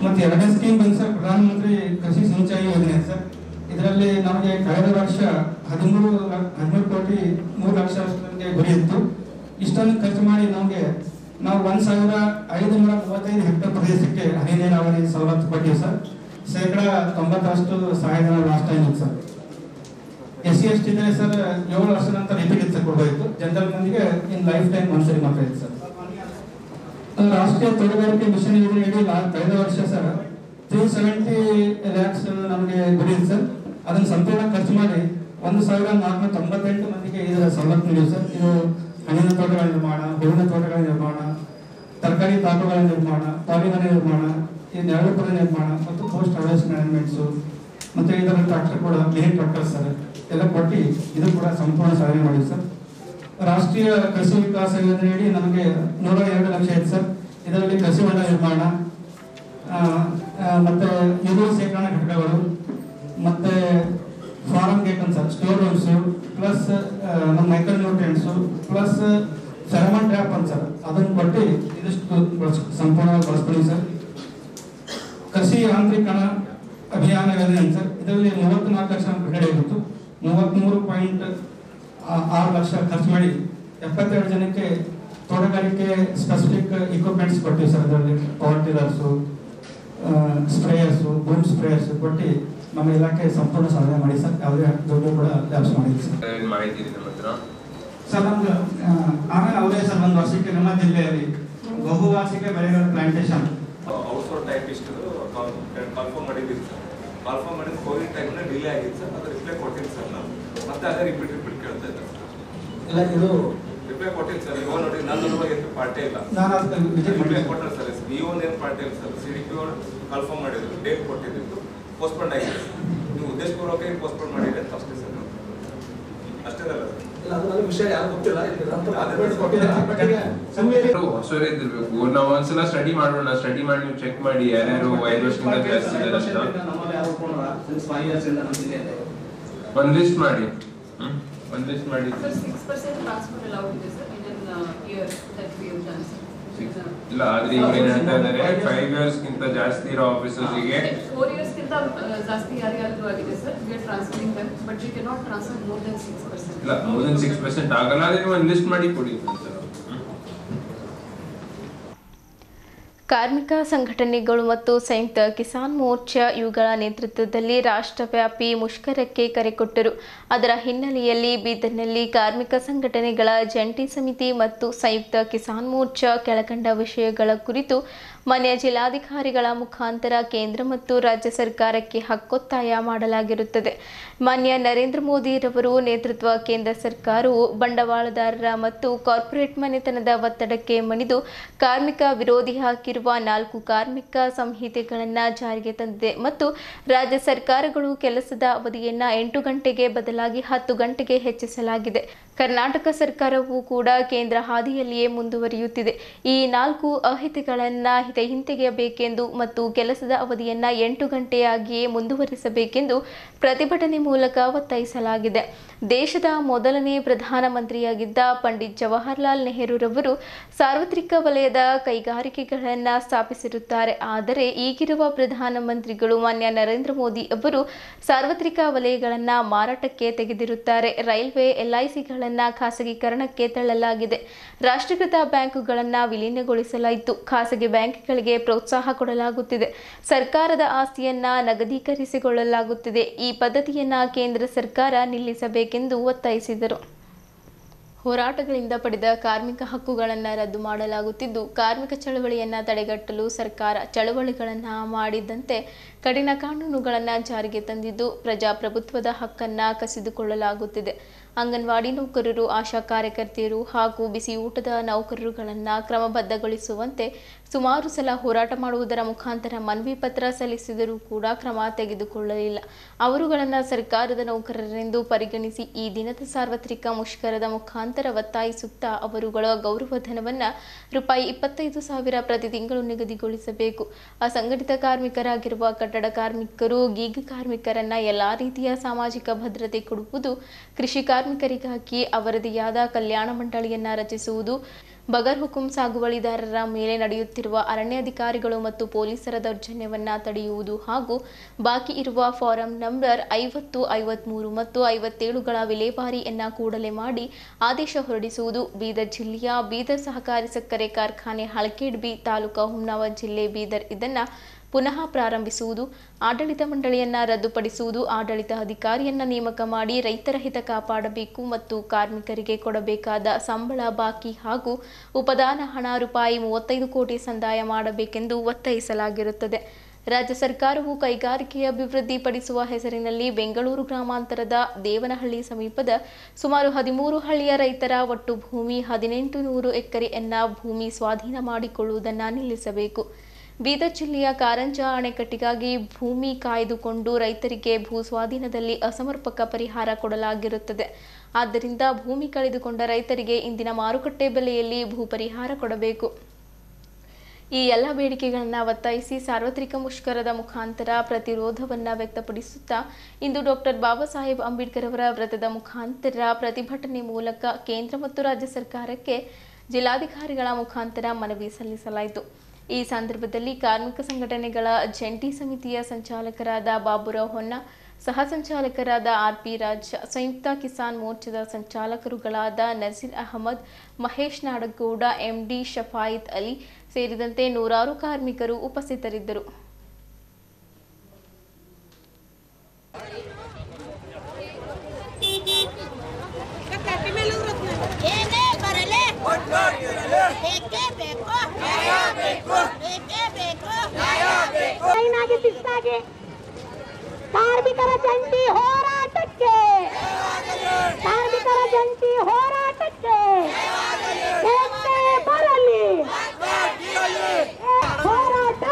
ಮತ್ತು ಎರಡನೇ ಸ್ಕೀಮ್ ಬಂದು ಸರ್ ಪ್ರಧಾನಮಂತ್ರಿ ಕೃಷಿ ಸಿಂಚಾಯಿ ಯೋಜನೆ ಸರ್. ಇದರಲ್ಲಿ ನಮಗೆ ಕಳೆದ ವರ್ಷ 13 ಕೋಟಿ 3 ಲಕ್ಷ ಗುರಿ ಇತ್ತು. ಇಷ್ಟನ್ನು ಖರ್ಚು ಮಾಡಿ ನಾವು 1535 ಹೆಕ್ಟರ್ ಪ್ರದೇಶಕ್ಕೆ ಹನಿ ನೀರಾವರಿ ಸವಲತ್ತು ಕೊಟ್ಟಿವಿ ಸರ್. 90% ಸಹಾಯಧನ ಲಾಸ್ಟ್ ಟೈಮ್ ಇತ್ತು ಸರ್. SC ST ಇದ್ರೆ ಸರ್ 7 ವರ್ಷ ನಂತರ ರಿಪೀಟ್ ಇತ್ತು ಕೊಡಬೇಕು. ಜನರಲ್ ಮಂದಿಗೆ ಇನ್ ಲೈಫ್ ಟೈಮ್ ಒಂದ್ಸರಿ ಮಾತ್ರ ಇತ್ತು ಸರ್. ರಾಷ್ಟ್ರೀಯ ತೋಟಗಾರಿಕೆ ಮಿಷನ್ ಯೋಜನೆಯಡಿ ಕಳೆದ ವರ್ಷ ಸರ್ 370 ಲ್ಯಾಕ್ಸ್ ನಮಗೆ ಗುರಿ ಇತ್ತು ಸರ್. ಅದನ್ನು ಸಂಪೂರ್ಣ ಖರ್ಚು ಮಾಡಿ 1498 ಮಂದಿಗೆ ಇದರ ಸವಲತ್ತು ನೀಡಿವೆ ಸರ್. ಇದು ಹಣ್ಣಿನ ತೋಟಗಳ ನಿರ್ಮಾಣ, ಹೂವಿನ ತೋಟಗಳ ನಿರ್ಮಾಣ, ತರಕಾರಿ ತಾಕುಗಳ ನಿರ್ಮಾಣ, ಪಾಲಿಮನೆ ನಿರ್ಮಾಣ, ಈ ನೆರಳುಪದ ನಿರ್ಮಾಣ ಮತ್ತು ಪೋಸ್ಟ್ ಹಾರ್ವೆಸ್ಟ್ ಮ್ಯಾನೇಜ್ಮೆಂಟ್ಸು ಮತ್ತು ಇದರ ಟ್ರಾಕ್ಟರ್ ಕೂಡ ಮಿನಿ ಟ್ರಾಕ್ಟರ್ ಸರ್ ಎಲ್ಲ ಕೊಟ್ಟು ಇದು ಕೂಡ ಸಂಪೂರ್ಣ ಸಾಧನೆ ಮಾಡಿದೆ ಸರ್. ರಾಷ್ಟ್ರೀಯ ಕೃಷಿ ವಿಕಾಸ ಯೋಜನೆಯಡಿ ನಮಗೆ 102 ಲಕ್ಷ ಇತ್ತು ಸರ್. ಇದರಲ್ಲಿ ಕೃಷಿ ಹೊಂಡ ನಿರ್ಮಾಣ ಮತ್ತೆ ಇರುವೆ ಶೇಖರಣಾ ಘಟಕಗಳು ಮತ್ತೆ ಫಾರಂ ಗೇಟ್ ಅಂತ ಸರ್, ಸ್ಟೋರ್ ರೂಮ್ಸು ಪ್ಲಸ್ ನಮ್ಮ ಮೈಕ್ರೋ ನ್ಯೂಟ್ರಿಯೆಂಟ್ಸು ಪ್ಲಸ್ ಫೆರಮನ್ ಟ್ರ್ಯಾಪ್ ಅಂತ ಸರ್, ಅದನ್ನು ಕೊಟ್ಟು ಇದಿಷ್ಟು ಸಂಪೂರ್ಣವಾಗಿ ಬಳಸ್ಕೊಳ್ಳಿ ಸರ್. ಕೃಷಿ ಯಾಂತ್ರೀಕರಣ ಅಭಿಯಾನ ಯೋಜನೆ ಸರ್. ಇದರಲ್ಲಿ 34 ಲಕ್ಷ ಬಿಡುಗಡೆ ಆಗಿತ್ತು. 33.6 ಲಕ್ಷ ಖರ್ಚು ಮಾಡಿ 72 ಜನಕ್ಕೆ ತೋಟಗಾರಿಕೆ ಸ್ಪೆಸಿಫಿಕ್ ಇಕ್ವಿಪ್ಮೆಂಟ್ಸ್ ಕೊಟ್ಟಿವಿ ಸರ್. ಅದರಲ್ಲಿ ಪವರ್ ಟಿಲ್ಲರ್ಸು, ಸ್ಪ್ರೇಯರ್ಸು, ಬೂಮ್ ಸ್ಪ್ರೇಯರ್ಸು ಕೊಟ್ಟು ನಮ್ಮ ಇಲಾಖೆ ಸಂಪೂರ್ಣ ಸಾಧನೆ ಮಾಡಿ ಸರ್. ಯಾವುದೇ ದುಡ್ಡು ಕೂಡ ಲ್ಯಾಬ್ಸ್ ಮಾಡಿದ್ವಿ ಸರ್. ಸರ್ ನಮ್ಗೆ ಆಮೇಲೆ ಅವರೇ ಸರ್ ಒಂದು ವರ್ಷಕ್ಕೆ ನಮ್ಮ ಜಿಲ್ಲೆಯಲ್ಲಿ ಬಹುವಾರ್ಷಿಕ ಬೆಳೆಗಳ ಪ್ಲಾಂಟೇಶನ್ ಔಟ್ಸೋರ್ಸ್ ಟೈಪ್ ಇಷ್ಟು ಕನ್ಫರ್ಮ್ ಮಾಡಿದ್ದೀವಿ ಸರ್. ಕನ್ಫರ್ಮ್ ಮಾಡಿದ ಕೋವಿಡ್ ಟೈಮ್ನ ಡಿಲೇ ಆಗಿತ್ತು ಸರ್. ಅದು ರಿಪ್ಲೈ ಕೊಟ್ಟಿದ್ದು ಸರ್ ನಾವು. ಮತ್ತೆ ಅದೇ ರಿಪೀಟ್ ಕೇಳ್ತಾ ಇದ್ದಾರೆ ಇಲ್ಲ, ಇದು ರಿಪ್ಲೈ ಕೊಟ್ಟಿದ್ದು ಸರ್. ಇವಾಗ ನೋಡಿ ನನ್ನ ಏನು ಪಾರ್ಟಿ ಇಲ್ಲ, ನಾನು ಅದಕ್ಕೆ ರಿಪ್ಲೈ ಕೊಟ್ಟರು ಸರ್. ಏನು ಪಾರ್ಟಿ ಇಲ್ಲ ಸರ್. CDP ಅವರು ಕನ್ಫರ್ಮ್ ಮಾಡಿದ್ರು, ಡೇಟ್ ಕೊಟ್ಟಿದ್ದು, ಪೋಸ್ಟ್ಪೋಂಡ್ ಆಗಿದೆ. ನೀವು ಉದ್ದೇಶಪೂರ್ವಕವಾಗಿ ಪೋಸ್ಟ್ಪೋಂಡ್ ಮಾಡಿದ್ರೆ ಅಂತ ಅಷ್ಟೇ ಸರ್. ಅಷ್ಟೇ ಅಲ್ಲ ಸರ್. ಹೊಸರಿದ್ದಿರ್ಬೇಕು. ನಾವು ಒಂದ್ಸಲ ಸ್ಟಡಿ ಮಾಡೋಣ. ಸ್ಟಡಿ ಮಾಡಿ ನೀವು ಚೆಕ್ ಮಾಡಿ ಯಾರ್ಯಾರು 5 ವರ್ಷದಿಂದ ಜಾಸ್ತಿ ಇದ್ದಾರೆ ಒಂದ್ ಲಿಸ್ಟ್ ಮಾಡಿ. ಒಂದ್ ಲಿಸ್ಟ್ ಮಾಡಿ. 6% ಟ್ರಾನ್ಸ್ಫರ್ allowed ಇದೆ sir in an year that we have done. ಇಲ್ಲ, ಆದ್ರೆ ಈಗ ಏನ್ ಹೇಳ್ತಾ ಇದ್ದಾರೆ 5 years ಗಿಂತ ಜಾಸ್ತಿ ಇರೋ ಆಫೀಸರ್ಸ್ಗೆ 4 years ಗಿಂತ ಜಾಸ್ತಿ ಯಾರ್ಯಾರು ಆಗಿದೆ sir. we are transferring them but we cannot transfer more than 6%. ಇಲ್ಲ, more than 6% ಆಗಲ್ಲ. ಅದೇ ನೀವು ಒಂದು ಲಿಸ್ಟ್ ಮಾಡಿ ಕೊಡಿ ಸರ್. ಕಾರ್ಮಿಕ ಸಂಘಟನೆಗಳು ಮತ್ತು ಸಂಯುಕ್ತ ಕಿಸಾನ್ ಮೋರ್ಚಾ ಇವುಗಳ ನೇತೃತ್ವದಲ್ಲಿ ರಾಷ್ಟ್ರವ್ಯಾಪಿ ಮುಷ್ಕರಕ್ಕೆ ಕರೆ ಕೊಟ್ಟರು. ಅದರ ಹಿನ್ನೆಲೆಯಲ್ಲಿ ಬೀದರ್ನಲ್ಲಿ ಕಾರ್ಮಿಕ ಸಂಘಟನೆಗಳ ಜಂಟಿ ಸಮಿತಿ ಮತ್ತು ಸಂಯುಕ್ತ ಕಿಸಾನ್ ಮೋರ್ಚಾ ಕೆಳಕಂಡ ವಿಷಯಗಳ ಕುರಿತು ಮಾನ್ಯ ಜಿಲ್ಲಾಧಿಕಾರಿಗಳ ಮುಖಾಂತರ ಕೇಂದ್ರ ಮತ್ತು ರಾಜ್ಯ ಸರ್ಕಾರಕ್ಕೆ ಹಕ್ಕೊತ್ತಾಯ ಮಾಡಲಾಗಿರುತ್ತದೆ. ಮಾನ್ಯ ನರೇಂದ್ರ ಮೋದಿರವರು ನೇತೃತ್ವ ಕೇಂದ್ರ ಸರ್ಕಾರವು ಬಂಡವಾಳದಾರರ ಮತ್ತು ಕಾರ್ಪೊರೇಟ್ ಮನೆತನದ ಒತ್ತಡಕ್ಕೆ ಮಣಿದು ಕಾರ್ಮಿಕ ವಿರೋಧಿ ಹಾಕಿರುವ 4 ಕಾರ್ಮಿಕ ಸಂಹಿತೆಗಳನ್ನು ಜಾರಿಗೆ ತಂದಿದೆ ಮತ್ತು ರಾಜ್ಯ ಸರ್ಕಾರಗಳು ಕೆಲಸದ ಅವಧಿಯನ್ನು 8 ಗಂಟೆಗೆ ಬದಲಾಗಿ 10 ಗಂಟೆಗೆ ಹೆಚ್ಚಿಸಲಾಗಿದೆ. ಕರ್ನಾಟಕ ಸರ್ಕಾರವು ಕೂಡ ಕೇಂದ್ರ ಹಾದಿಯಲ್ಲಿಯೇ ಮುಂದುವರಿಯುತ್ತಿದೆ. ಈ 4 ಅಹಿತಗಳನ್ನು ಹಿಂತೆಗೆಯಬೇಕೆಂದು ಮತ್ತು ಕೆಲಸದ ಅವಧಿಯನ್ನು 8 ಗಂಟೆಯಾಗಿಯೇ ಮುಂದುವರಿಸಬೇಕೆಂದು ಪ್ರತಿಭಟನೆ ಮೂಲಕ ಒತ್ತಾಯಿಸಲಾಗಿದೆ. ದೇಶದ ಮೊದಲನೇ ಪ್ರಧಾನಮಂತ್ರಿಯಾಗಿದ್ದ ಪಂಡಿತ್ ಜವಾಹರ್ಲಾಲ್ ನೆಹರೂರವರು ಸಾರ್ವತ್ರಿಕ ವಲಯದ ಕೈಗಾರಿಕೆಗಳನ್ನು ಸ್ಥಾಪಿಸಿರುತ್ತಾರೆ. ಆದರೆ ಈಗಿರುವ ಪ್ರಧಾನಮಂತ್ರಿಗಳು ಮಾನ್ಯ ನರೇಂದ್ರ ಮೋದಿ ಅವರು ಸಾರ್ವತ್ರಿಕ ವಲಯಗಳನ್ನು ಮಾರಾಟಕ್ಕೆ ತೆಗೆದಿರುತ್ತಾರೆ. ರೈಲ್ವೆ, LICಗಳನ್ನು ಖಾಸಗೀಕರಣಕ್ಕೆ ತಳ್ಳಲಾಗಿದೆ. ರಾಷ್ಟ್ರೀಕೃತ ಬ್ಯಾಂಕುಗಳನ್ನು ವಿಲೀನಗೊಳಿಸಲಾಯಿತು. ಖಾಸಗಿ ಬ್ಯಾಂಕ್ಗಳಿಗೆ ಪ್ರೋತ್ಸಾಹ ಕೊಡಲಾಗುತ್ತಿದೆ. ಸರ್ಕಾರದ ಆಸ್ತಿಯನ್ನು ನಗದೀಕರಿಸಿಕೊಳ್ಳಲಾಗುತ್ತಿದೆ. ಈ ಪದ್ಧತಿಯನ್ನು ಕೇಂದ್ರ ಸರ್ಕಾರ ನಿಲ್ಲಿಸಬೇಕೆಂದು ಒತ್ತಾಯಿಸಿದರು. ಹೋರಾಟಗಳಿಂದ ಪಡೆದ ಕಾರ್ಮಿಕ ಹಕ್ಕುಗಳನ್ನು ರದ್ದು ಮಾಡಲಾಗುತ್ತಿದ್ದು, ಕಾರ್ಮಿಕ ಚಳವಳಿಯನ್ನು ತಡೆಗಟ್ಟಲು ಸರ್ಕಾರ ಚಳವಳಿಗಳನ್ನು ಮಾಡಿದಂತೆ ಕಠಿಣ ಕಾನೂನುಗಳನ್ನು ಜಾರಿಗೆ ತಂದಿದ್ದು, ಪ್ರಜಾಪ್ರಭುತ್ವದ ಹಕ್ಕನ್ನು ಕಸಿದುಕೊಳ್ಳಲಾಗುತ್ತಿದೆ. ಅಂಗನವಾಡಿ ನೌಕರರು, ಆಶಾ ಕಾರ್ಯಕರ್ತೆಯರು ಹಾಗೂ ಬಿಸಿಯೂಟದ ನೌಕರರುಗಳನ್ನು ಕ್ರಮಬದ್ಧಗೊಳಿಸುವಂತೆ ಸುಮಾರು ಸಲ ಹೋರಾಟ ಮಾಡುವುದರ ಮುಖಾಂತರ ಮನವಿ ಪತ್ರ ಸಲ್ಲಿಸಿದರೂ ಕೂಡ ಕ್ರಮ ತೆಗೆದುಕೊಳ್ಳಲಿಲ್ಲ. ಅವರುಗಳನ್ನು ಸರ್ಕಾರದ ನೌಕರರೆಂದು ಪರಿಗಣಿಸಿ ಈ ದಿನದ ಸಾರ್ವತ್ರಿಕ ಮುಷ್ಕರದ ಮುಖಾಂತರ ಒತ್ತಾಯಿಸುತ್ತಾ ಅವರುಗಳ ಗೌರವಧನವನ್ನು ₹25,000 ಪ್ರತಿ ತಿಂಗಳು ನಿಗದಿಗೊಳಿಸಬೇಕು. ಅಸಂಘಟಿತ ಕಾರ್ಮಿಕರಾಗಿರುವ ಕಟ್ಟಡ ಕಾರ್ಮಿಕರು, ಗೀಗ್ ಕಾರ್ಮಿಕರನ್ನ ಎಲ್ಲಾ ರೀತಿಯ ಸಾಮಾಜಿಕ ಭದ್ರತೆ ಕೊಡುವುದು, ಕೃಷಿ ಕಾರ್ಮಿಕರಿಗಾಗಿ ಅವರದಿಯಾದ ಕಲ್ಯಾಣ ಮಂಡಳಿಯನ್ನ ರಚಿಸುವುದು, ಬಗರ್ ಹುಕುಂ ಸಾಗುವಳಿದಾರರ ಮೇಲೆ ನಡೆಯುತ್ತಿರುವ ಅರಣ್ಯಾಧಿಕಾರಿಗಳು ಮತ್ತು ಪೊಲೀಸರ ದೌರ್ಜನ್ಯವನ್ನ ತಡೆಯುವುದು ಹಾಗೂ ಬಾಕಿ ಇರುವ ಫಾರಂ ನಂಬರ್ 50, 53 ಮತ್ತು 57ಗಳ ವಿಲೇವಾರಿಯನ್ನ ಕೂಡಲೇ ಮಾಡಿ ಆದೇಶ ಹೊರಡಿಸುವುದು. ಬೀದರ್ ಜಿಲ್ಲೆಯ ಬೀದರ್ ಸಹಕಾರಿ ಸಕ್ಕರೆ ಕಾರ್ಖಾನೆ ಹಳಕೇಡ್ಬಿ, ತಾಲೂಕಾ ಹುಮ್ನಾಬಾದ್ ಜಿಲ್ಲೆ ಬೀದರ್ ಇದನ್ನ ಪುನಃ ಪ್ರಾರಂಭಿಸುವುದು, ಆಡಳಿತ ಮಂಡಳಿಯನ್ನ ರದ್ದುಪಡಿಸುವುದು, ಆಡಳಿತ ಅಧಿಕಾರಿಯನ್ನ ನೇಮಕ ಮಾಡಿ ರೈತರ ಹಿತ ಕಾಪಾಡಬೇಕು ಮತ್ತು ಕಾರ್ಮಿಕರಿಗೆ ಕೊಡಬೇಕಾದ ಸಂಬಳ ಬಾಕಿ ಹಾಗೂ ಉಪದಾನ ಹಣ ₹35 ಕೋಟಿ ಸಂದಾಯ ಮಾಡಬೇಕೆಂದು ಒತ್ತಾಯಿಸಲಾಗಿರುತ್ತದೆ. ರಾಜ್ಯ ಸರ್ಕಾರವು ಕೈಗಾರಿಕೆ ಅಭಿವೃದ್ಧಿಪಡಿಸುವ ಹೆಸರಿನಲ್ಲಿ ಬೆಂಗಳೂರು ಗ್ರಾಮಾಂತರದ ದೇವನಹಳ್ಳಿ ಸಮೀಪದ ಸುಮಾರು 13 ಹಳ್ಳಿಯ ರೈತರ ಒಟ್ಟು ಭೂಮಿ 1800 ಎಕರೆಯನ್ನ ಭೂಮಿ ಸ್ವಾಧೀನ ಮಾಡಿಕೊಳ್ಳುವುದನ್ನು ನಿಲ್ಲಿಸಬೇಕು. ಬೀದರ್ ಜಿಲ್ಲೆಯ ಕಾರಂಜ ಅಣೆಕಟ್ಟಿಗಾಗಿ ಭೂಮಿ ಕಾಯ್ದುಕೊಂಡು ರೈತರಿಗೆ ಭೂ ಸ್ವಾಧೀನದಲ್ಲಿ ಅಸಮರ್ಪಕ ಪರಿಹಾರ ಕೊಡಲಾಗಿರುತ್ತದೆ. ಆದ್ದರಿಂದ ಭೂಮಿ ಕಳೆದುಕೊಂಡ ರೈತರಿಗೆ ಇಂದಿನ ಮಾರುಕಟ್ಟೆ ಬೆಲೆಯಲ್ಲಿ ಭೂ ಪರಿಹಾರ ಕೊಡಬೇಕು. ಈ ಎಲ್ಲ ಬೇಡಿಕೆಗಳನ್ನು ಒತ್ತಾಯಿಸಿ ಸಾರ್ವತ್ರಿಕ ಮುಷ್ಕರದ ಮುಖಾಂತರ ಪ್ರತಿರೋಧವನ್ನು ವ್ಯಕ್ತಪಡಿಸುತ್ತಾ ಇಂದು ಡಾಕ್ಟರ್ ಬಾಬಾ ಸಾಹೇಬ್ ಅಂಬೇಡ್ಕರ್ ಅವರ ವೃತ್ತದ ಮುಖಾಂತರ ಪ್ರತಿಭಟನೆ ಮೂಲಕ ಕೇಂದ್ರ ಮತ್ತು ರಾಜ್ಯ ಸರ್ಕಾರಕ್ಕೆ ಜಿಲ್ಲಾಧಿಕಾರಿಗಳ ಮುಖಾಂತರ ಮನವಿ ಸಲ್ಲಿಸಲಾಯಿತು. ಈ ಸಂದರ್ಭದಲ್ಲಿ ಕಾರ್ಮಿಕ ಸಂಘಟನೆಗಳ ಜಂಟಿ ಸಮಿತಿಯ ಸಂಚಾಲಕರಾದ ಬಾಬುರಾವ್ ಹೊನ್ನ, ಸಹ ಸಂಚಾಲಕರಾದ RP ರಾಜ್, ಸಂಯುಕ್ತ ಕಿಸಾನ್ ಮೋರ್ಚಾದ ಸಂಚಾಲಕರುಗಳಾದ ನಜೀರ್ ಅಹಮದ್, ಮಹೇಶ್ ನಾಡಗೌಡ, MD ಶಫಾಯಿತ್ ಅಲಿ ಸೇರಿದಂತೆ ನೂರಾರು ಕಾರ್ಮಿಕರು ಉಪಸ್ಥಿತರಿದ್ದರು. ಕಾರ್ಮಿಕರ ಜಂಟಿ ಹೋರಾಟಕ್ಕೆ ಬರಲಿ ಹೋರಾಟ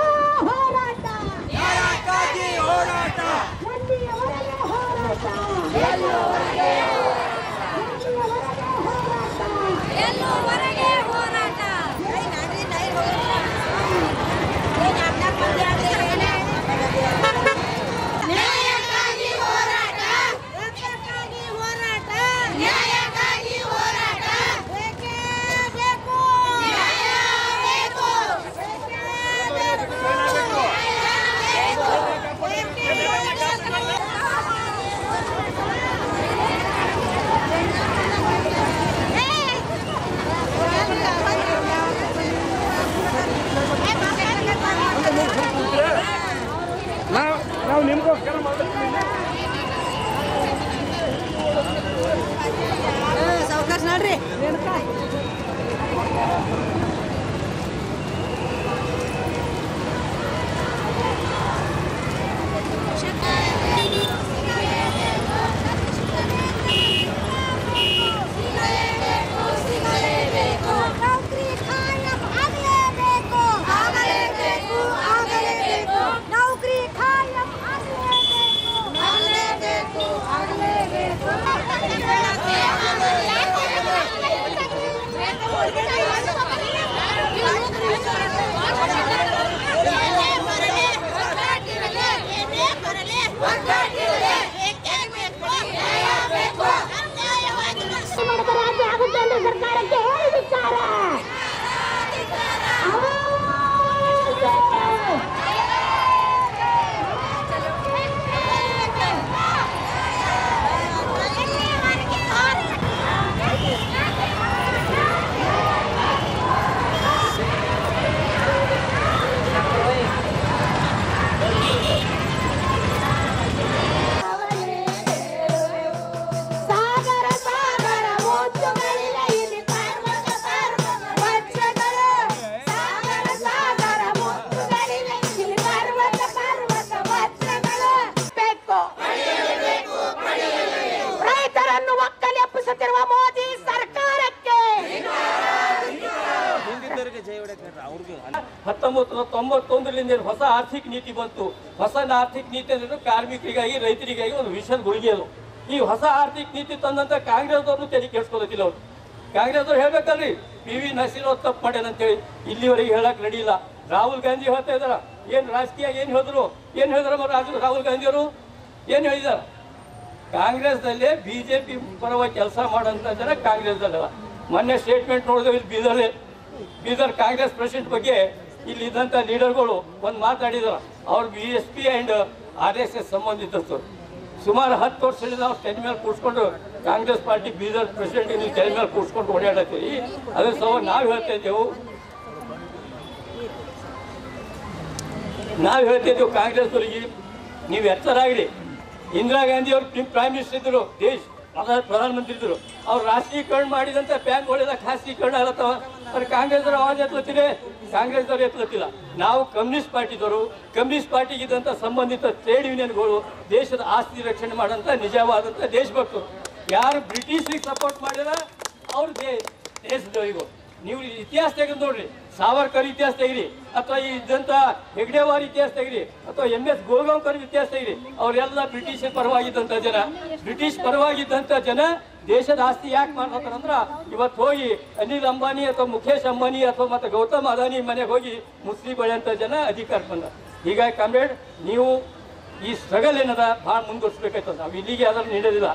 ಹೋರಾಟ ನಾವು ನಿಮ್ಗೋಸ್ಕರ ಸಾವಕಾಶ ನೋಡ್ರಿ. ಸರ್ಕಾರಕ್ಕೆ ಹೇಳಿದ್ದಾರೆ. ಸಾಗರ ಸಾಗರ ಮುತ್ತುಗಳಿವೆ 1991ರಿಂದ ಹೊಸ ಆರ್ಥಿಕ ನೀತಿ ಬಂತು. ಹೊಸ ಆರ್ಥಿಕ ನೀತಿ ಅಂದ್ರೆ ಕಾರ್ಮಿಕರಿಗಾಗಿ ರೈತರಿಗಾಗಿ ಒಂದು ವಿಷದ ಗುಳಿಗೆ ಅದು. ಈ ಹೊಸ ಆರ್ಥಿಕ ನೀತಿ ತಂದಂತ ಕಾಂಗ್ರೆಸ್ದವ್ರನ್ನು ತೆರಿಗೆ ಕೆಡ್ಸ್ಕೊಳತಿಲ್ಲ ಅವರು. ಕಾಂಗ್ರೆಸ್ದವ್ರು ಹೇಳ್ಬೇಕಲ್ರಿ PV ನರಸಿಂಹ ತಪ್ಪು ಮಾಡ್ಯಾನ ಅಂತೇಳಿ ಇಲ್ಲಿವರೆಗೆ ಹೇಳಕ್ ನಡೀಲ್ಲ. ರಾಹುಲ್ ಗಾಂಧಿ ಹೇಳ್ತಾ ಇದಾರ, ಏನ್ ರಾಜಕೀಯ ಏನ್ ಹೇಳಿದ್ರು ರಾಹುಲ್ ಗಾಂಧಿಯವರು ಏನ್ ಹೇಳಿದಾರ? ಕಾಂಗ್ರೆಸ್ದಲ್ಲೇ BJP ಪರವಾಗಿ ಕೆಲಸ ಮಾಡೋಂಥ ಜನ ಕಾಂಗ್ರೆಸ್ದಲ್ಲ. ಮೊನ್ನೆ ಸ್ಟೇಟ್ಮೆಂಟ್ ನೋಡಿದ್ರೆ ಇಲ್ಲಿ ಬೀದರ್ ಕಾಂಗ್ರೆಸ್ ಪ್ರೆಸಿಡೆಂಟ್ ಬಗ್ಗೆ ಇಲ್ಲಿ ಇದ್ದಂಥ ಲೀಡರ್ಗಳು ಒಂದು ಮಾತಾಡಿದಾರ. ಅವ್ರು BSP ಆ್ಯಂಡ್ RSS ಸಂಬಂಧಿತರು. ಸುಮಾರು 10 ವರ್ಷದಿಂದ ನಾವು ತೆರೆ ಮೇಲೆ ಕೂಡ್ಸ್ಕೊಂಡು ಕಾಂಗ್ರೆಸ್ ಪಾರ್ಟಿ ಬೀದರ್ ಪ್ರೆಸಿಡೆಂಟ್ ನೀವು ತೆರೆ ಮೇಲೆ ಕೂಡ್ಸ್ಕೊಂಡು ಓಡಾಡತ್ತೀವಿ. ಅದ್ರ ಸಹ ನಾವು ಹೇಳ್ತಾ ಇದ್ದೇವೆ ಕಾಂಗ್ರೆಸ್ದವರಿಗೆ ನೀವು ಎಚ್ಚರಾಗಲಿ. ಇಂದಿರಾ ಗಾಂಧಿ ಅವರು ಪ್ರೈಮ್ ಮಿನಿಸ್ಟರ್ ಇದ್ದರು, ಪ್ರಧಾನಮಂತ್ರಿ ಇದ್ದರು. ಅವ್ರು ರಾಷ್ಟ್ರೀಕರಣ ಮಾಡಿದಂಥ ಬ್ಯಾಂಕ್ಗಳೆಲ್ಲ ಖಾಸಗೀಕರಣ ಆಗತ್ತವ. ಅವ್ರು ಕಾಂಗ್ರೆಸ್ದವ್ರು ಅವಾಜ್ ಎತ್ತಲತ್ತಿದೆ, ಕಾಂಗ್ರೆಸ್ದವ್ರು ಎತ್ತಲತ್ತಿಲ್ಲ. ನಾವು ಕಮ್ಯುನಿಸ್ಟ್ ಪಾರ್ಟಿದವರು, ಕಮ್ಯುನಿಸ್ಟ್ ಪಾರ್ಟಿಗಿದ್ದಂಥ ಸಂಬಂಧಿತ ಟ್ರೇಡ್ ಯೂನಿಯನ್ಗಳು ದೇಶದ ಆಸ್ತಿ ರಕ್ಷಣೆ ಮಾಡೋಂಥ ನಿಜವಾದಂಥ ದೇಶಭಕ್ತರು. ಯಾರು ಬ್ರಿಟಿಷರಿಗೆ ಸಪೋರ್ಟ್ ಮಾಡಿದಾರ ಅವ್ರು ದೇಶದವರಿಗೂ. ನೀವು ಇತಿಹಾಸ ತೆಗೆದು ನೋಡ್ರಿ, ಸಾವರ್ಕರ್ ಇತಿಹಾಸ ತೆಗಿರಿ, ಅಥವಾ ಇದ್ದಂಥ ಹೆಗ್ಡೆವಾರ್ ಇತಿಹಾಸ ತೆಗಿರಿ, ಅಥವಾ MS ಗೋಗಾಂವ್ಕರ್ ಇತಿಹಾಸ ತೆಗಿರಿ. ಅವರೆಲ್ಲ ಬ್ರಿಟಿಷ್ ಪರವಾಗಿದ್ದಂಥ ಜನ. ಬ್ರಿಟಿಷ್ ಪರವಾಗಿದ್ದಂಥ ಜನ ದೇಶದ ಆಸ್ತಿ ಯಾಕೆ ಮಾಡ್ತಾರಂದ್ರ ಇವತ್ತು ಹೋಗಿ ಅನಿಲ್ ಅಂಬಾನಿ ಅಥವಾ ಮುಖೇಶ್ ಅಂಬಾನಿ ಅಥವಾ ಮತ್ತೆ ಗೌತಮ್ ಅದಾನಿ ಮನೆಗೆ ಹೋಗಿ ಮುಸ್ಲಿಂ ಬೆಳೆಯಂಥ ಜನ ಅಧಿಕಾರ ಬಂದ. ಹೀಗಾಗಿ ಕಾಮ್ರೇಡ್ ನೀವು ಈ ಸ್ಟ್ರಗಲ್ ಏನದ ಭಾಳ ಮುಂದುವರಿಸ್ಬೇಕಾಯ್ತದ. ನಾವು ಇಲ್ಲಿಗೆ ಅದನ್ನು ನೀಡೋದಿಲ್ಲ.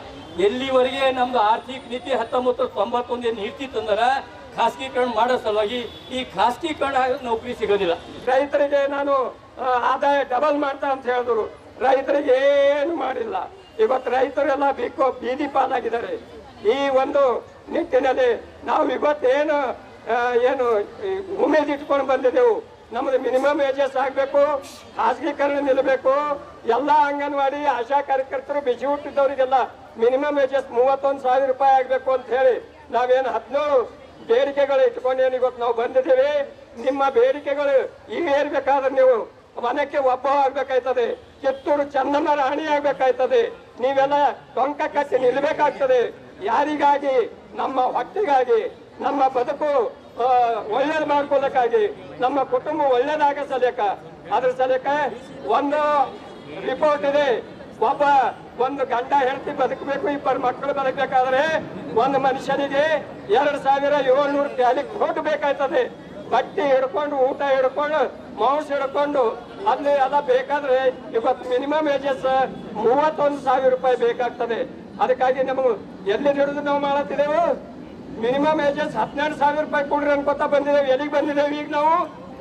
ಎಲ್ಲಿವರೆಗೆ ನಮ್ದು ಆರ್ಥಿಕ ನೀತಿ 1991 ಏನು ಇರ್ತಿತ್ತಂದ್ರೆ ಖಾಸಗೀಕರಣ ಮಾಡೋ ಸಲುವಾಗಿ ಈ ಖಾಸಗೀಕರಣ ನೌಕರಿ ಸಿಗೋದಿಲ್ಲ. ರೈತರಿಗೆ ನಾನು ಆದಾಯ ಡಬಲ್ ಮಾಡ್ತಾ ಅಂತ ಹೇಳಿದ್ರು, ರೈತರಿಗೆ ಏನು ಮಾಡಿಲ್ಲ. ಇವತ್ತು ರೈತರೆಲ್ಲ ಬೀದಿ ಪಾಲಾಗಿದ್ದಾರೆ. ಈ ಒಂದು ನಿಟ್ಟಿನಲ್ಲಿ ನಾವು ಇವತ್ತೇನು ಉಮೇದು ಇಟ್ಕೊಂಡು ಬಂದಿದ್ದೆವು. ನಮ್ಮದು ಮಿನಿಮಮ್ ವೇಜಸ್ ಆಗಬೇಕು, ಖಾಸಗೀಕರಣ ನಿಲ್ಲಬೇಕು. ಎಲ್ಲ ಅಂಗನವಾಡಿ ಆಶಾ ಕಾರ್ಯಕರ್ತರು ಬಿಸಿ ಹುಟ್ಟಿದವರಿಗೆಲ್ಲ ಮಿನಿಮಮ್ ವೇಜಸ್ 31,000 ರೂಪಾಯಿ ಆಗಬೇಕು ಅಂತ ಹೇಳಿ ನಾವೇನು 17 ಬೇಡಿಕೆಗಳು ಇಟ್ಕೊಂಡೇನು ಇವತ್ತು ನಾವು ಬಂದಿದ್ದೀವಿ. ನಿಮ್ಮ ಬೇಡಿಕೆಗಳು ಈಗೇರ್ಬೇಕಾದ್ರೆ ನೀವು ಮನಕ್ಕೆ ಒಬ್ಬ ಆಗ್ಬೇಕಾಯ್ತದೆ, ಕಿತ್ತೂರು ಚೆನ್ನಮ್ಮ ರಾಣಿ ಆಗ್ಬೇಕಾಯ್ತದೆ. ನೀವೆಲ್ಲ ಟೊಂಕ ಕಟ್ಟಿ ನಿಲ್ಬೇಕಾಗ್ತದೆ. ಯಾರಿಗಾಗಿ? ನಮ್ಮ ಹೊಟ್ಟೆಗಾಗಿ, ನಮ್ಮ ಬದುಕು ಒಳ್ಳೇದು ಮಾಡ್ಕೊಳ್ಳಕ್ಕಾಗಿ, ನಮ್ಮ ಕುಟುಂಬ ಒಳ್ಳೇದಾಗ ಸಲೇಕ. ಅದ್ರ ಸಲೇಕ ಒಂದು ರಿಪೋರ್ಟ್ ಇದೆ. ಒಂದು ಗಂಡ ಹೆಂಡತಿ ಬದುಕಬೇಕು, 2 ಮಕ್ಕಳು ಬದುಕಬೇಕಾದ್ರೆ ಒಂದು ಮನುಷ್ಯನಿಗೆ 2,700 ಕ್ಯಾಲಿ ಕೋಟ್ ಬೇಕಾಯ್ತದೆ. ಬಟ್ಟೆ ಹಿಡ್ಕೊಂಡು, ಊಟ ಹಿಡ್ಕೊಂಡು, ಮಾಂಸ ಹಿಡ್ಕೊಂಡು ಅಲ್ಲಿ ಎಲ್ಲ ಬೇಕಾದ್ರೆ ಇವತ್ತು ಮಿನಿಮಮ್ ವೇಜಸ್ 31,000 ರೂಪಾಯಿ ಬೇಕಾಗ್ತದೆ. ಅದಕ್ಕಾಗಿ ನಮಗೆ ಎಲ್ಲಿ ಹಿಡಿದು ನಾವು ಮಾಡತ್ತಿದ್ದೇವೆ. ಮಿನಿಮಮ್ ವೇಜಸ್ 12,000 ರೂಪಾಯಿ ಕೊಡ್ರಿ ಅನ್ಕೋತಾ ಬಂದಿದ್ದೇವೆ. ಎಲ್ಲಿಗೆ ಬಂದಿದ್ದೇವೆ? ಈಗ ನಾವು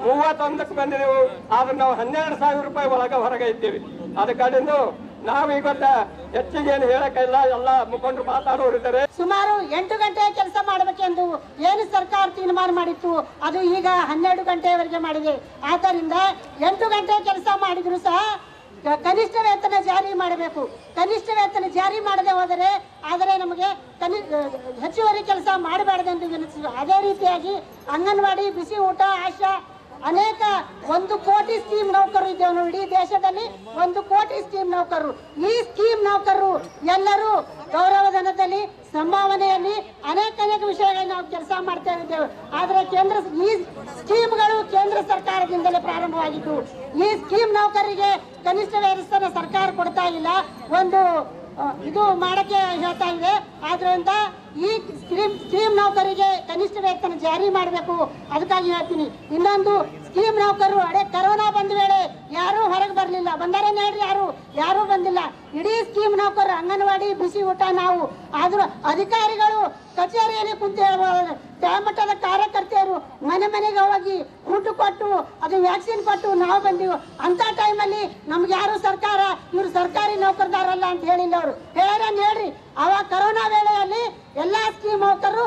31ಕ್ಕೆ ಬಂದಿದ್ದೇವೆ. ಆದ್ರೆ ನಾವು 12,000 ರೂಪಾಯಿ ಹೊರಗೆ ಇದ್ದೀವಿ. ಅದಕ್ಕಾಗಿಂದು ನಾವು ಇವತ್ತ ಹೆಚ್ಚಿಗೆ ಏನು ಹೇಳಕ್ಕಿಲ್ಲ. ಎಲ್ಲ ಮುಖಂಡರು ಮಾತಾಡೋರಿದ್ದಾರೆ. ಸುಮಾರು 8 ಗಂಟೆ ಕೆಲಸ ಮಾಡಬೇಕೆಂದು ಏನು ಸರ್ಕಾರ ತೀರ್ಮಾನ ಮಾಡಿತ್ತು, ಅದು ಈಗ 12 ಗಂಟೆವರೆಗೆ ಮಾಡಿದೆ. ಆದ್ದರಿಂದ 8 ಗಂಟೆ ಕೆಲಸ ಮಾಡಿದ್ರು ಸಹ ಕನಿಷ್ಠ ವೇತನ ಜಾರಿ ಮಾಡಬೇಕು. ಕನಿಷ್ಠ ವೇತನ ಜಾರಿ ಮಾಡದೆ ಹೋದರೆ ಆದರೆ ನಮಗೆ ಹೆಚ್ಚುವರಿ ಕೆಲಸ ಮಾಡಬಾರ್ದೆಂದು ವಿನಂತಿಸಿದರು. ಅದೇ ರೀತಿಯಾಗಿ ಅಂಗನವಾಡಿ, ಬಿಸಿ ಊಟ, ಆಶಾ ಅನೇಕ 1 ಕೋಟಿ ಸ್ಕೀಮ್ ನೌಕರರು ಇದ್ದೇವೆ ನಾವು. ಇಡೀ ದೇಶದಲ್ಲಿ 1 ಕೋಟಿ ಸ್ಕೀಮ್ ನೌಕರರು. ಈ ಸ್ಕೀಮ್ ನೌಕರರು ಎಲ್ಲರೂ ಗೌರವಧನದಲ್ಲಿ, ಸಂಭಾವನೆಯಲ್ಲಿ ಅನೇಕ ವಿಷಯಗಳಲ್ಲಿ ನಾವು ಕೆಲಸ ಮಾಡ್ತಾ ಇದ್ದೇವೆ. ಆದರೆ ಈ ಸ್ಕೀಮ್ಗಳು ಕೇಂದ್ರ ಸರ್ಕಾರದಿಂದಲೇ ಪ್ರಾರಂಭವಾಗಿದ್ದು, ಈ ಸ್ಕೀಮ್ ನೌಕರರಿಗೆ ಕನಿಷ್ಠ ವೇತನ ಸರ್ಕಾರ ಕೊಡ್ತಾ ಇಲ್ಲ, ಒಂದು ಇದು ಮಾಡಕ್ಕೆ ಹೇಳ್ತಾ ಇದೆ. ಆದ್ರಿಂದ ಈ ಸ್ಕೀಮ್ ನೌಕರಿಗೆ ಕನಿಷ್ಠ ವೇತನ ಜಾರಿ ಮಾಡಬೇಕು. ಅದಕ್ಕಾಗಿ ಹೇಳ್ತೀನಿ. ಇನ್ನೊಂದು, ಸ್ಕೀಮ್ ನೌಕರರು ಕರೋನಾ ಬಂದ ವೇಳೆ ಯಾರೂ ಹೊರಗೆ ಬರಲಿಲ್ಲ. ಬಂದಾರೆ ನೋಡ್ರಿ, ಯಾರೂ ಬಂದಿಲ್ಲ. ಇಡೀ ಸ್ಕೀಮ್ ನೌಕರರು ಅಂಗನವಾಡಿ, ಬಿಸಿ ಊಟ ನಾವು. ಆದ್ರೂ ಅಧಿಕಾರಿಗಳು ಕಚೇರಿಯಲ್ಲಿ ಕುಂತು ಮಟ್ಟದ ಕಾರ್ಯಕರ್ತೆಯರು ಮನೆಗೆ ಹೋಗಿ ಊಟ ಕೊಟ್ಟು, ಅದು ವ್ಯಾಕ್ಸಿನ್ ಕೊಟ್ಟು ನಾವು ಬಂದೀವಿ. ಅಂತ ಟೈಮಲ್ಲಿ ನಮ್ಗೆ ಯಾರು ಸರ್ಕಾರ ಇವರು ಸರ್ಕಾರಿ ನೌಕರದಾರಲ್ಲ ಅಂತ ಹೇಳಿಲ್ಲ. ಅವರು ಹೇಳ್ರಿ, ಅವಾಗ ಕರೋನಾ ವೇಳೆಯಲ್ಲಿ ಎಲ್ಲಾ ಸ್ಕೀಮ್ ನೌಕರರು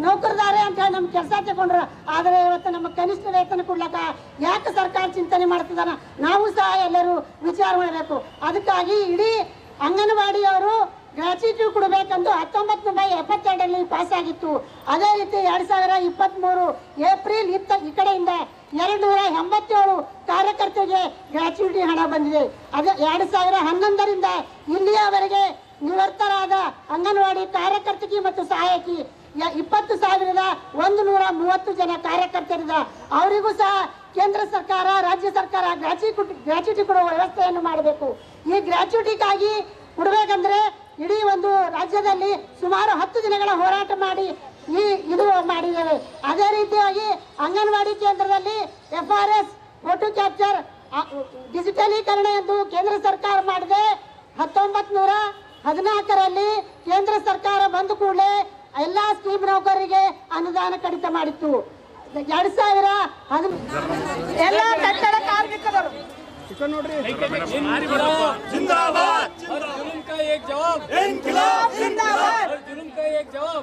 ನೌಕರದಾರೆ ಅಂತ ಹೇಳಿ ನಮ್ಗೆ ಕೆಲಸ ತಗೊಂಡ್ರು. ಆದರೆ ಇವತ್ತು ನಮ್ಮ ಕನಿಷ್ಠ ವೇತನ ಕೊಡ್ಲಕ್ಕ ಯಾಕೆ ಸರ್ಕಾರ ಚಿಂತನೆ ಮಾಡ್ತಿದಾರ? ನಾವು ಸಹ ಎಲ್ಲರೂ ವಿಚಾರ ಮಾಡಬೇಕು. ಅದಕ್ಕಾಗಿ ಇಡೀ ಅಂಗನವಾಡಿಯವರು ಗ್ರಾಚ್ಯುಟಿ ಕೊಡಬೇಕಂದು 1972ರಲ್ಲಿ ಪಾಸ್ ಆಗಿತ್ತು. ಅದೇ ರೀತಿ 2023 ಏಪ್ರಿಲ್ ಈ ಕಡೆಯಿಂದ 287 ಕಾರ್ಯಕರ್ತರಿಗೆ ಗ್ರಾಚ್ಯುಟಿ ಹಣ ಬಂದಿದೆ. ಅದೇ 2011ರಿಂದ ಇಲ್ಲಿಯವರೆಗೆ ನಿವೃತ್ತರಾದ ಅಂಗನವಾಡಿ ಕಾರ್ಯಕರ್ತಕಿ ಮತ್ತು ಸಹಾಯಕಿ 20,130 ಜನ ಕಾರ್ಯಕರ್ತರಿದ ಅವರಿಗೂ ಸಹ ಕೇಂದ್ರ ಸರ್ಕಾರ ರಾಜ್ಯ ಸರ್ಕಾರ ಗ್ರಾಚ್ಯುಟಿ ಕೊಡುವ ವ್ಯವಸ್ಥೆಯನ್ನು ಮಾಡಬೇಕು. ಈ ಗ್ರಾಚ್ಯುಟಿಗಾಗಿ ಕೊಡಬೇಕಂದ್ರೆ ಇಡೀ ಒಂದು ರಾಜ್ಯದಲ್ಲಿ ಸುಮಾರು 10 ದಿನಗಳ ಹೋರಾಟ ಮಾಡಿ ಇದು ಮಾಡಿದ್ದೇವೆ. ಅದೇ ರೀತಿಯಾಗಿ ಅಂಗನವಾಡಿ ಕೇಂದ್ರದಲ್ಲಿ FRS ಫೋಟೋ ಕ್ಯಾಪ್ಚರ್ ಡಿಜಿಟಲೀಕರಣ ಎಂದು ಕೇಂದ್ರ ಸರ್ಕಾರ ಮಾಡಿದೆ. 1914ರಲ್ಲಿ ಕೇಂದ್ರ ಸರ್ಕಾರ ಬಂದ ಕೂಡಲೇ ಎಲ್ಲ ಸ್ಕೀಮ್ ನೌಕರರಿಗೆ ಅನುದಾನ ಕಡಿತ ಮಾಡಿತ್ತು. 2000 ಎಲ್ಲ ಕಟ್ಟಡ ಕಾರ್ಮಿಕರು जिंदाबाद जुल्म का एक जवाब इंकलाब जिंदाबाद जुल्म का एक जवाब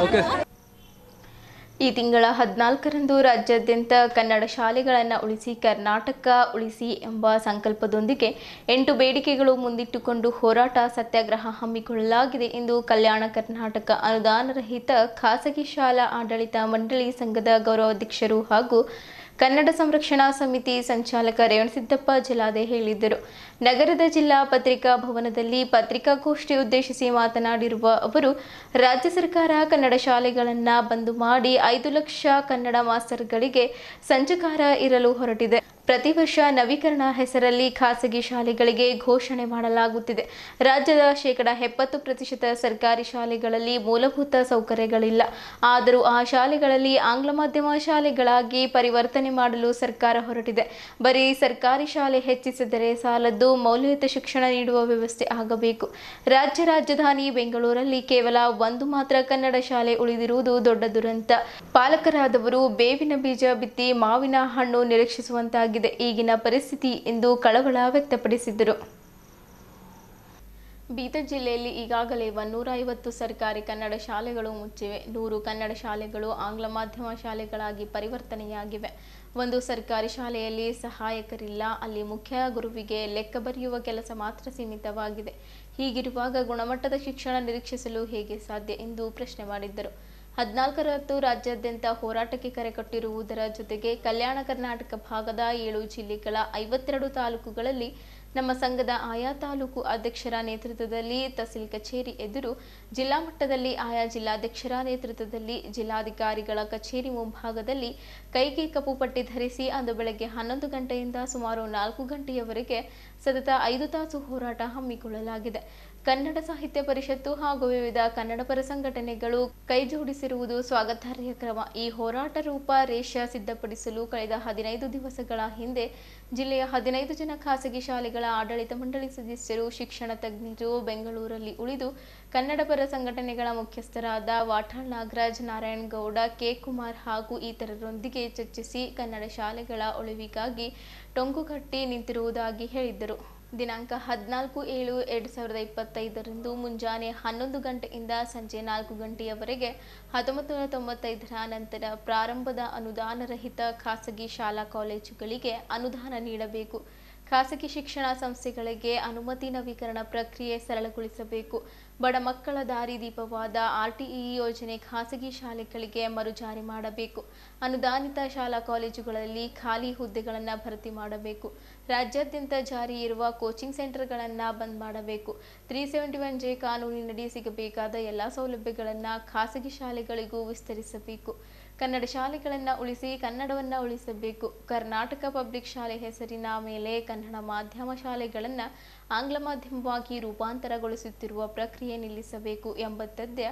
ಓಕೆ. ಈ ತಿಂಗಳ 14ರಂದು ರಾಜ್ಯಾದ್ಯಂತ ಕನ್ನಡ ಶಾಲೆಗಳನ್ನು ಉಳಿಸಿ ಕರ್ನಾಟಕ ಉಳಿಸಿ ಎಂಬ ಸಂಕಲ್ಪದೊಂದಿಗೆ 8 ಬೇಡಿಕೆಗಳು ಮುಂದಿಟ್ಟುಕೊಂಡು ಹೋರಾಟ ಸತ್ಯಾಗ್ರಹ ಹಮ್ಮಿಕೊಳ್ಳಲಾಗಿದೆ ಎಂದು ಕಲ್ಯಾಣ ಕರ್ನಾಟಕ ಅನುದಾನರಹಿತ ಖಾಸಗಿ ಶಾಲಾ ಆಡಳಿತ ಮಂಡಳಿ ಸಂಘದ ಗೌರವಾಧ್ಯಕ್ಷರು ಹಾಗೂ ಕನ್ನಡ ಸಂರಕ್ಷಣಾ ಸಮಿತಿ ಸಂಚಾಲಕ ರೇವಣಸಿದ್ದಪ್ಪ ಜಲಾದೆ ಹೇಳಿದರು. ನಗರದ ಜಿಲ್ಲಾ ಪತ್ರಿಕಾ ಭವನದಲ್ಲಿ ಪತ್ರಿಕಾಗೋಷ್ಠಿ ಉದ್ದೇಶಿಸಿ ಮಾತನಾಡಿರುವ ಅವರು, ರಾಜ್ಯ ಸರ್ಕಾರ ಕನ್ನಡ ಶಾಲೆಗಳನ್ನು ಬಂದ್ ಮಾಡಿ 5 ಲಕ್ಷ ಕನ್ನಡ ಮಾಸ್ತರ್ಗಳಿಗೆ ಸಂಚಕಾರ ಇರಲು ಹೊರಟಿದೆ. ಪ್ರತಿ ವರ್ಷ ನವೀಕರಣ ಹೆಸರಲ್ಲಿ ಖಾಸಗಿ ಶಾಲೆಗಳಿಗೆ ಘೋಷಣೆ ಮಾಡಲಾಗುತ್ತಿದೆ. ರಾಜ್ಯದ 70% ಸರ್ಕಾರಿ ಶಾಲೆಗಳಲ್ಲಿ ಮೂಲಭೂತ ಸೌಕರ್ಯಗಳಿಲ್ಲ. ಆದರೂ ಆ ಶಾಲೆಗಳಲ್ಲಿ ಆಂಗ್ಲ ಮಾಧ್ಯಮ ಶಾಲೆಗಳಾಗಿ ಪರಿವರ್ತನೆ ಮಾಡಲು ಸರ್ಕಾರ ಹೊರಟಿದೆ. ಬರೀ ಸರ್ಕಾರಿ ಶಾಲೆ ಹೆಚ್ಚಿಸಿದರೆ ಸಾಲದ್ದು, ಮೌಲ್ಯಯುತ ಶಿಕ್ಷಣ ನೀಡುವ ವ್ಯವಸ್ಥೆ ಆಗಬೇಕು. ರಾಜ್ಯ ರಾಜಧಾನಿ ಬೆಂಗಳೂರಲ್ಲಿ ಕೇವಲ 1 ಮಾತ್ರ ಕನ್ನಡ ಶಾಲೆ ಉಳಿದಿರುವುದು ದೊಡ್ಡ ದುರಂತ. ಪಾಲಕರಾದವರು ಬೇವಿನ ಬೀಜ ಬಿತ್ತಿ ಮಾವಿನ ಹಣ್ಣು ನಿರೀಕ್ಷಿಸುವಂತಾಗಿದೆ ಈಗಿನ ಪರಿಸ್ಥಿತಿ ಎಂದು ಕಳವಳ ವ್ಯಕ್ತಪಡಿಸಿದರು. ಬೀದರ್ ಜಿಲ್ಲೆಯಲ್ಲಿ ಈಗಾಗಲೇ 150 ಸರ್ಕಾರಿ ಕನ್ನಡ ಶಾಲೆಗಳು ಮುಚ್ಚಿವೆ. 100 ಕನ್ನಡ ಶಾಲೆಗಳು ಆಂಗ್ಲ ಮಾಧ್ಯಮ ಶಾಲೆಗಳಾಗಿ ಪರಿವರ್ತನೆಯಾಗಿವೆ. ಒಂದು ಸರ್ಕಾರಿ ಶಾಲೆಯಲ್ಲಿ ಸಹಾಯಕರಿಲ್ಲ. ಅಲ್ಲಿ ಮುಖ್ಯ ಗುರುವಿಗೆ ಲೆಕ್ಕ ಬರೆಯುವ ಕೆಲಸ ಮಾತ್ರ ಸೀಮಿತವಾಗಿದೆ. ಹೀಗಿರುವಾಗ ಗುಣಮಟ್ಟದ ಶಿಕ್ಷಣ ನಿರೀಕ್ಷಿಸಲು ಹೇಗೆ ಸಾಧ್ಯ ಎಂದು ಪ್ರಶ್ನೆ ಮಾಡಿದ್ದರು. 14ರಂದು ರಾಜ್ಯಾದ್ಯಂತ ಹೋರಾಟಕ್ಕೆ ಕರೆ ಕೊಟ್ಟಿರುವುದರ ಜೊತೆಗೆ ಕಲ್ಯಾಣ ಕರ್ನಾಟಕ ಭಾಗದ 7 ಜಿಲ್ಲೆಗಳ 52 ತಾಲೂಕುಗಳಲ್ಲಿ ನಮ್ಮ ಸಂಘದ ಆಯಾ ತಾಲೂಕು ಅಧ್ಯಕ್ಷರ ನೇತೃತ್ವದಲ್ಲಿ ತಹಸೀಲ್ ಕಚೇರಿ ಎದುರು, ಜಿಲ್ಲಾ ಮಟ್ಟದಲ್ಲಿ ಆಯಾ ಜಿಲ್ಲಾಧ್ಯಕ್ಷರ ನೇತೃತ್ವದಲ್ಲಿ ಜಿಲ್ಲಾಧಿಕಾರಿಗಳ ಕಚೇರಿ ಮುಂಭಾಗದಲ್ಲಿ ಕೈಗೆ ಕಪ್ಪು ಪಟ್ಟಿ ಧರಿಸಿ ಅಂದು ಬೆಳಗ್ಗೆ 11 ಗಂಟೆಯಿಂದ ಸುಮಾರು 4 ಗಂಟೆಯವರೆಗೆ ಸತತ 5 ತಾಸು ಹೋರಾಟ ಹಮ್ಮಿಕೊಳ್ಳಲಾಗಿದೆ. ಕನ್ನಡ ಸಾಹಿತ್ಯ ಪರಿಷತ್ತು ಹಾಗೂ ವಿವಿಧ ಕನ್ನಡಪರ ಸಂಘಟನೆಗಳು ಕೈಜೋಡಿಸಿರುವುದು ಸ್ವಾಗತಾರ್ಹ ಕ್ರಮ. ಈ ಹೋರಾಟ ರೂಪರೇಷ ಸಿದ್ಧಪಡಿಸಲು ಕಳೆದ 15 ದಿವಸಗಳ ಹಿಂದೆ ಜಿಲ್ಲೆಯ 15 ಜನ ಖಾಸಗಿ ಶಾಲೆಗಳ ಆಡಳಿತ ಮಂಡಳಿ ಸದಸ್ಯರು, ಶಿಕ್ಷಣ ತಜ್ಞರು ಬೆಂಗಳೂರಲ್ಲಿ ಉಳಿದು ಕನ್ನಡಪರ ಸಂಘಟನೆಗಳ ಮುಖ್ಯಸ್ಥರಾದ ವಾಟಾಳ್ ನಾಗರಾಜ್, ನಾರಾಯಣಗೌಡ, ಕೆ. ಕುಮಾರ್ ಹಾಗೂ ಇತರರೊಂದಿಗೆ ಚರ್ಚಿಸಿ ಕನ್ನಡ ಶಾಲೆಗಳ ಉಳಿವಿಗಾಗಿ ಟೊಂಗುಗಟ್ಟಿ ನಿಂತಿರುವುದಾಗಿ ಹೇಳಿದ್ದರು. ದಿನಾಂಕ 14/7/2025ರಂದು ಮುಂಜಾನೆ 11 ಗಂಟೆಯಿಂದ ಸಂಜೆ 4 ಗಂಟೆಯವರೆಗೆ 1995ರ ನಂತರ ಪ್ರಾರಂಭದ ಅನುದಾನರಹಿತ ಖಾಸಗಿ ಶಾಲಾ ಕಾಲೇಜುಗಳಿಗೆ ಅನುದಾನ ನೀಡಬೇಕು. ಖಾಸಗಿ ಶಿಕ್ಷಣ ಸಂಸ್ಥೆಗಳಿಗೆ ಅನುಮತಿ ನವೀಕರಣ ಪ್ರಕ್ರಿಯೆ ಸರಳಗೊಳಿಸಬೇಕು. ಬಡ ಮಕ್ಕಳ ದಾರಿದೀಪವಾದ RTE ಯೋಜನೆ ಖಾಸಗಿ ಶಾಲೆಗಳಿಗೆ ಮರುಜಾರಿ ಮಾಡಬೇಕು. ಅನುದಾನಿತ ಶಾಲಾ ಕಾಲೇಜುಗಳಲ್ಲಿ ಖಾಲಿ ಹುದ್ದೆಗಳನ್ನು ಭರ್ತಿ ಮಾಡಬೇಕು. ರಾಜ್ಯಾದ್ಯಂತ ಜಾರಿ ಇರುವ ಕೋಚಿಂಗ್ ಸೆಂಟರ್ಗಳನ್ನು ಬಂದ್ ಮಾಡಬೇಕು. 371J ಕಾನೂನಿನಡಿ ಸಿಗಬೇಕಾದ ಎಲ್ಲ ಸೌಲಭ್ಯಗಳನ್ನು ಖಾಸಗಿ ಶಾಲೆಗಳಿಗೂ ವಿಸ್ತರಿಸಬೇಕು. ಕನ್ನಡ ಶಾಲೆಗಳನ್ನು ಉಳಿಸಿ ಕನ್ನಡವನ್ನು ಉಳಿಸಬೇಕು. ಕರ್ನಾಟಕ ಪಬ್ಲಿಕ್ ಶಾಲೆ ಹೆಸರಿನ ಮೇಲೆ ಕನ್ನಡ ಮಾಧ್ಯಮ ಶಾಲೆಗಳನ್ನು ಆಂಗ್ಲ ಮಾಧ್ಯಮವಾಗಿ ರೂಪಾಂತರಗೊಳಿಸುತ್ತಿರುವ ಪ್ರಕ್ರಿಯೆ ನಿಲ್ಲಿಸಬೇಕು ಎಂಬಂಥದ್ದೇ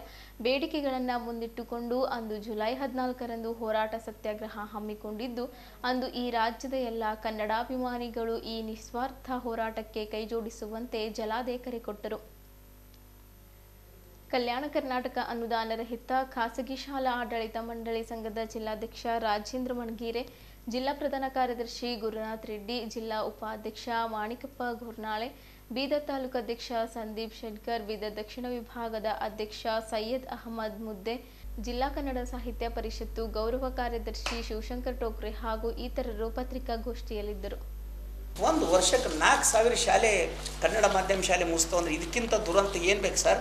ಬೇಡಿಕೆಗಳನ್ನು ಮುಂದಿಟ್ಟುಕೊಂಡು ಅಂದು ಜುಲೈ 14ರಂದು ಹೋರಾಟ ಸತ್ಯಾಗ್ರಹ ಹಮ್ಮಿಕೊಂಡಿದ್ದು, ಅಂದು ಈ ರಾಜ್ಯದ ಎಲ್ಲ ಕನ್ನಡಾಭಿಮಾನಿಗಳು ಈ ನಿಸ್ವಾರ್ಥ ಹೋರಾಟಕ್ಕೆ ಕೈಜೋಡಿಸುವಂತೆ ಜಲಾದೆ ಕರೆ ಕೊಟ್ಟರು. ಕಲ್ಯಾಣ ಕರ್ನಾಟಕ ಅನುದಾನರಹಿತ ಖಾಸಗಿ ಶಾಲಾ ಆಡಳಿತ ಮಂಡಳಿ ಸಂಘದ ಜಿಲ್ಲಾಧ್ಯಕ್ಷ ರಾಜೇಂದ್ರ ಮಣಗೀರೆ, ಜಿಲ್ಲಾ ಪ್ರಧಾನ ಕಾರ್ಯದರ್ಶಿ ಗುರುನಾಥ್ ರೆಡ್ಡಿ, ಜಿಲ್ಲಾ ಉಪಾಧ್ಯಕ್ಷ ಮಾಣಿಕಪ್ಪ ಗೋರ್ನಾಳೆ, ಬೀದರ್ ತಾಲೂಕು ಅಧ್ಯಕ್ಷ ಸಂದೀಪ್ ಶೆಟ್ಕರ್, ಬೀದರ್ ದಕ್ಷಿಣ ವಿಭಾಗದ ಅಧ್ಯಕ್ಷ ಸೈಯದ್ ಅಹಮದ್ ಮುದ್ದೆ, ಜಿಲ್ಲಾ ಕನ್ನಡ ಸಾಹಿತ್ಯ ಪರಿಷತ್ತು ಗೌರವ ಕಾರ್ಯದರ್ಶಿ ಶಿವಶಂಕರ್ ಟೋಕ್ರೆ ಹಾಗೂ ಇತರರು ಪತ್ರಿಕಾಗೋಷ್ಠಿಯಲ್ಲಿದ್ದರು. ಒಂದು ವರ್ಷಕ್ಕೆ 4,000 ಶಾಲೆ ಕನ್ನಡ ಮಾಧ್ಯಮ ಶಾಲೆ ಮುಗಿಸ್ತಾವೆ ಅಂದರೆ ಇದಕ್ಕಿಂತ ದುರಂತ ಏನು ಬೇಕು ಸರ್?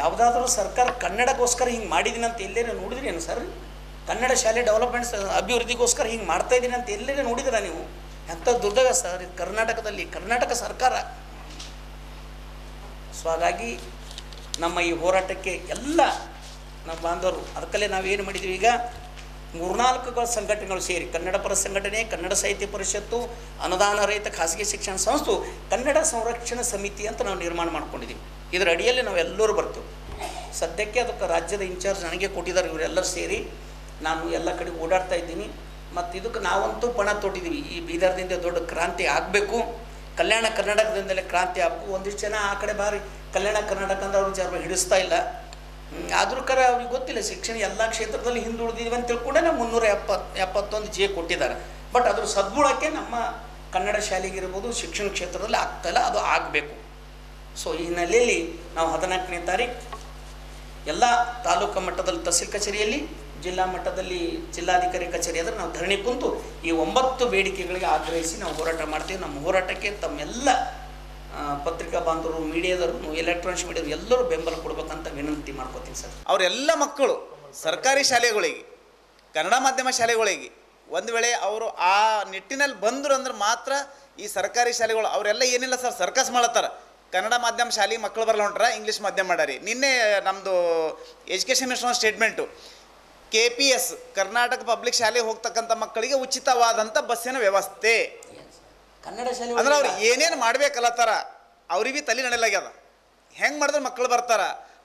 ಯಾವುದಾದ್ರೂ ಸರ್ಕಾರ ಕನ್ನಡಕ್ಕೋಸ್ಕರ ಹಿಂಗೆ ಮಾಡಿದ್ದೀನಿ ಅಂತ ಎಲ್ಲೇನೋ ನೋಡಿದ್ರಿ ಏನು ಸರ್? ಕನ್ನಡ ಶಾಲೆ ಡೆವಲಪ್ಮೆಂಟ್ಸ್ ಅಭಿವೃದ್ಧಿಗೋಸ್ಕರ ಹಿಂಗೆ ಮಾಡ್ತಾಯಿದ್ದೀನಿ ಅಂತ ಎಲ್ಲೇ ನೋಡಿದಿರ ನೀವು? ಎಂಥ ದುರ್ದೈವ ಸರ್ ಇದು ಕರ್ನಾಟಕದಲ್ಲಿ, ಕರ್ನಾಟಕ ಸರ್ಕಾರ. ಸೊ ಹಾಗಾಗಿ ನಮ್ಮ ಈ ಹೋರಾಟಕ್ಕೆ ಎಲ್ಲ ನಮ್ಮ ಬಾಂಧವರು, ಅದಕ್ಕಲ್ಲೇ ನಾವೇನು ಮಾಡಿದ್ದೀವಿ, ಈಗ 3-4 ಸಂಘಟನೆಗಳು ಸೇರಿ, ಕನ್ನಡ ಪರ ಸಂಘಟನೆ, ಕನ್ನಡ ಸಾಹಿತ್ಯ ಪರಿಷತ್ತು, ಅನುದಾನ ರಹಿತ ಖಾಸಗಿ ಶಿಕ್ಷಣ ಸಂಸ್ಥೆ, ಕನ್ನಡ ಸಂರಕ್ಷಣಾ ಸಮಿತಿ ಅಂತ ನಾವು ನಿರ್ಮಾಣ ಮಾಡ್ಕೊಂಡಿದ್ದೀವಿ. ಇದರ ಅಡಿಯಲ್ಲಿ ನಾವು ಎಲ್ಲರೂ ಬರ್ತೀವಿ. ಸದ್ಯಕ್ಕೆ ಅದಕ್ಕೆ ರಾಜ್ಯದ ಇನ್ಚಾರ್ಜ್ ನನಗೆ ಕೊಟ್ಟಿದ್ದಾರೆ. ಇವರೆಲ್ಲರೂ ಸೇರಿ ನಾನು ಎಲ್ಲ ಕಡೆ ಓಡಾಡ್ತಾ ಇದ್ದೀನಿ. ಮತ್ತು ಇದಕ್ಕೆ ನಾವಂತೂ ಪಣ ತೊಟ್ಟಿದ್ದೀವಿ. ಈ ಬೀದರ್ದಿಂದ ದೊಡ್ಡ ಕ್ರಾಂತಿ ಆಗಬೇಕು, ಕಲ್ಯಾಣ ಕರ್ನಾಟಕದಿಂದಲೇ ಕ್ರಾಂತಿ ಆಗಬೇಕು. ಒಂದಿಷ್ಟು ಜನ ಆ ಕಡೆ ಬಾರಿ ಕಲ್ಯಾಣ ಕರ್ನಾಟಕ ಅಂದ್ರೆ ಅವ್ರಿಗೆ ಜರ ಹಿಡಿಸ್ತಾ ಇಲ್ಲ. ಆದರೂ ಅವ್ರಿಗೆ ಗೊತ್ತಿಲ್ಲ ಶಿಕ್ಷಣ ಎಲ್ಲ ಕ್ಷೇತ್ರದಲ್ಲಿ ಹಿಂದುಳಿದಿದ್ದೀವಿ ಅಂತ ತಿಳ್ಕೊಂಡೆ ನಾವು 371 ಜೆ ಕೊಟ್ಟಿದ್ದಾರೆ. ಬಟ್ ಅದ್ರ ಸದ್ಗುಣಕ್ಕೆ ನಮ್ಮ ಕನ್ನಡ ಶಾಲೆಗಿರ್ಬೋದು ಶಿಕ್ಷಣ ಕ್ಷೇತ್ರದಲ್ಲಿ ಆಗ್ತಾಯಿಲ್ಲ, ಅದು ಆಗಬೇಕು. ಸೊ ಈ ಹಿನ್ನೆಲೆಯಲ್ಲಿ ನಾವು 14ನೇ ತಾರೀಕು ಎಲ್ಲ ತಾಲೂಕು ಮಟ್ಟದಲ್ಲಿ ತಹಸೀಲ್ ಕಚೇರಿಯಲ್ಲಿ, ಜಿಲ್ಲಾ ಮಟ್ಟದಲ್ಲಿ ಜಿಲ್ಲಾಧಿಕಾರಿ ಕಚೇರಿ ಆದರೆ ನಾವು ಧರಣಿ ಕುಂತು ಈ 9 ಬೇಡಿಕೆಗಳಿಗೆ ಆಗ್ರಹಿಸಿ ನಾವು ಹೋರಾಟ ಮಾಡ್ತೀವಿ. ನಮ್ಮ ಹೋರಾಟಕ್ಕೆ ತಮ್ಮೆಲ್ಲ ಪತ್ರಿಕಾ ಬಾಂಧವರು, ಮೀಡಿಯಾದವರು, ಎಲೆಕ್ಟ್ರಾನಿಕ್ಸ್ ಮೀಡಿಯಾದವರು ಎಲ್ಲರೂ ಬೆಂಬಲ ಕೊಡ್ಬೇಕಂತ ವಿನಂತಿ ಮಾಡ್ಕೋತೀನಿ ಸರ್. ಅವರೆಲ್ಲ ಮಕ್ಕಳು ಸರ್ಕಾರಿ ಶಾಲೆಗಳಿಗೆ, ಕನ್ನಡ ಮಾಧ್ಯಮ ಶಾಲೆಗಳಿಗೆ ಒಂದು ವೇಳೆ ಅವರು ಆ ನಿಟ್ಟಿನಲ್ಲಿ ಬಂದರು ಅಂದ್ರೆ ಮಾತ್ರ ಈ ಸರ್ಕಾರಿ ಶಾಲೆಗಳು ಅವರೆಲ್ಲ ಏನಿಲ್ಲ ಸರ್ ಸರ್ಕಸ್ ಮಾಡತ್ತಾರ. ಕನ್ನಡ ಮಾಧ್ಯಮ ಶಾಲೆಗೆ ಮಕ್ಕಳು ಬರಲ್ಲ ಹೊಂಟ್ರ, ಇಂಗ್ಲೀಷ್ ಮಾಧ್ಯಮ ಮಾಡಾರಿ. ನಿನ್ನೆ ನಮ್ಮದು education minister statement, KPS Karnataka public ಶಾಲೆಗೆ ಹೋಗ್ತಕ್ಕಂಥ ಮಕ್ಕಳಿಗೆ ಉಚಿತವಾದಂಥ ಬಸ್ಸಿನ ವ್ಯವಸ್ಥೆ. ಕನ್ನಡ ಶಾಲೆ ಅಂದ್ರೆ ಅವ್ರು ಏನೇನು ಮಾಡ್ಬೇಕಲ್ಲತ್ತಾರ ಅವ್ರಿಗೆ ತಲೆ ನಡೆಯಲಾಗ್ಯದ. ಹೆಂಗೆ ಮಾಡಿದ್ರೆ ಮಕ್ಕಳು ಬರ್ತಾರ,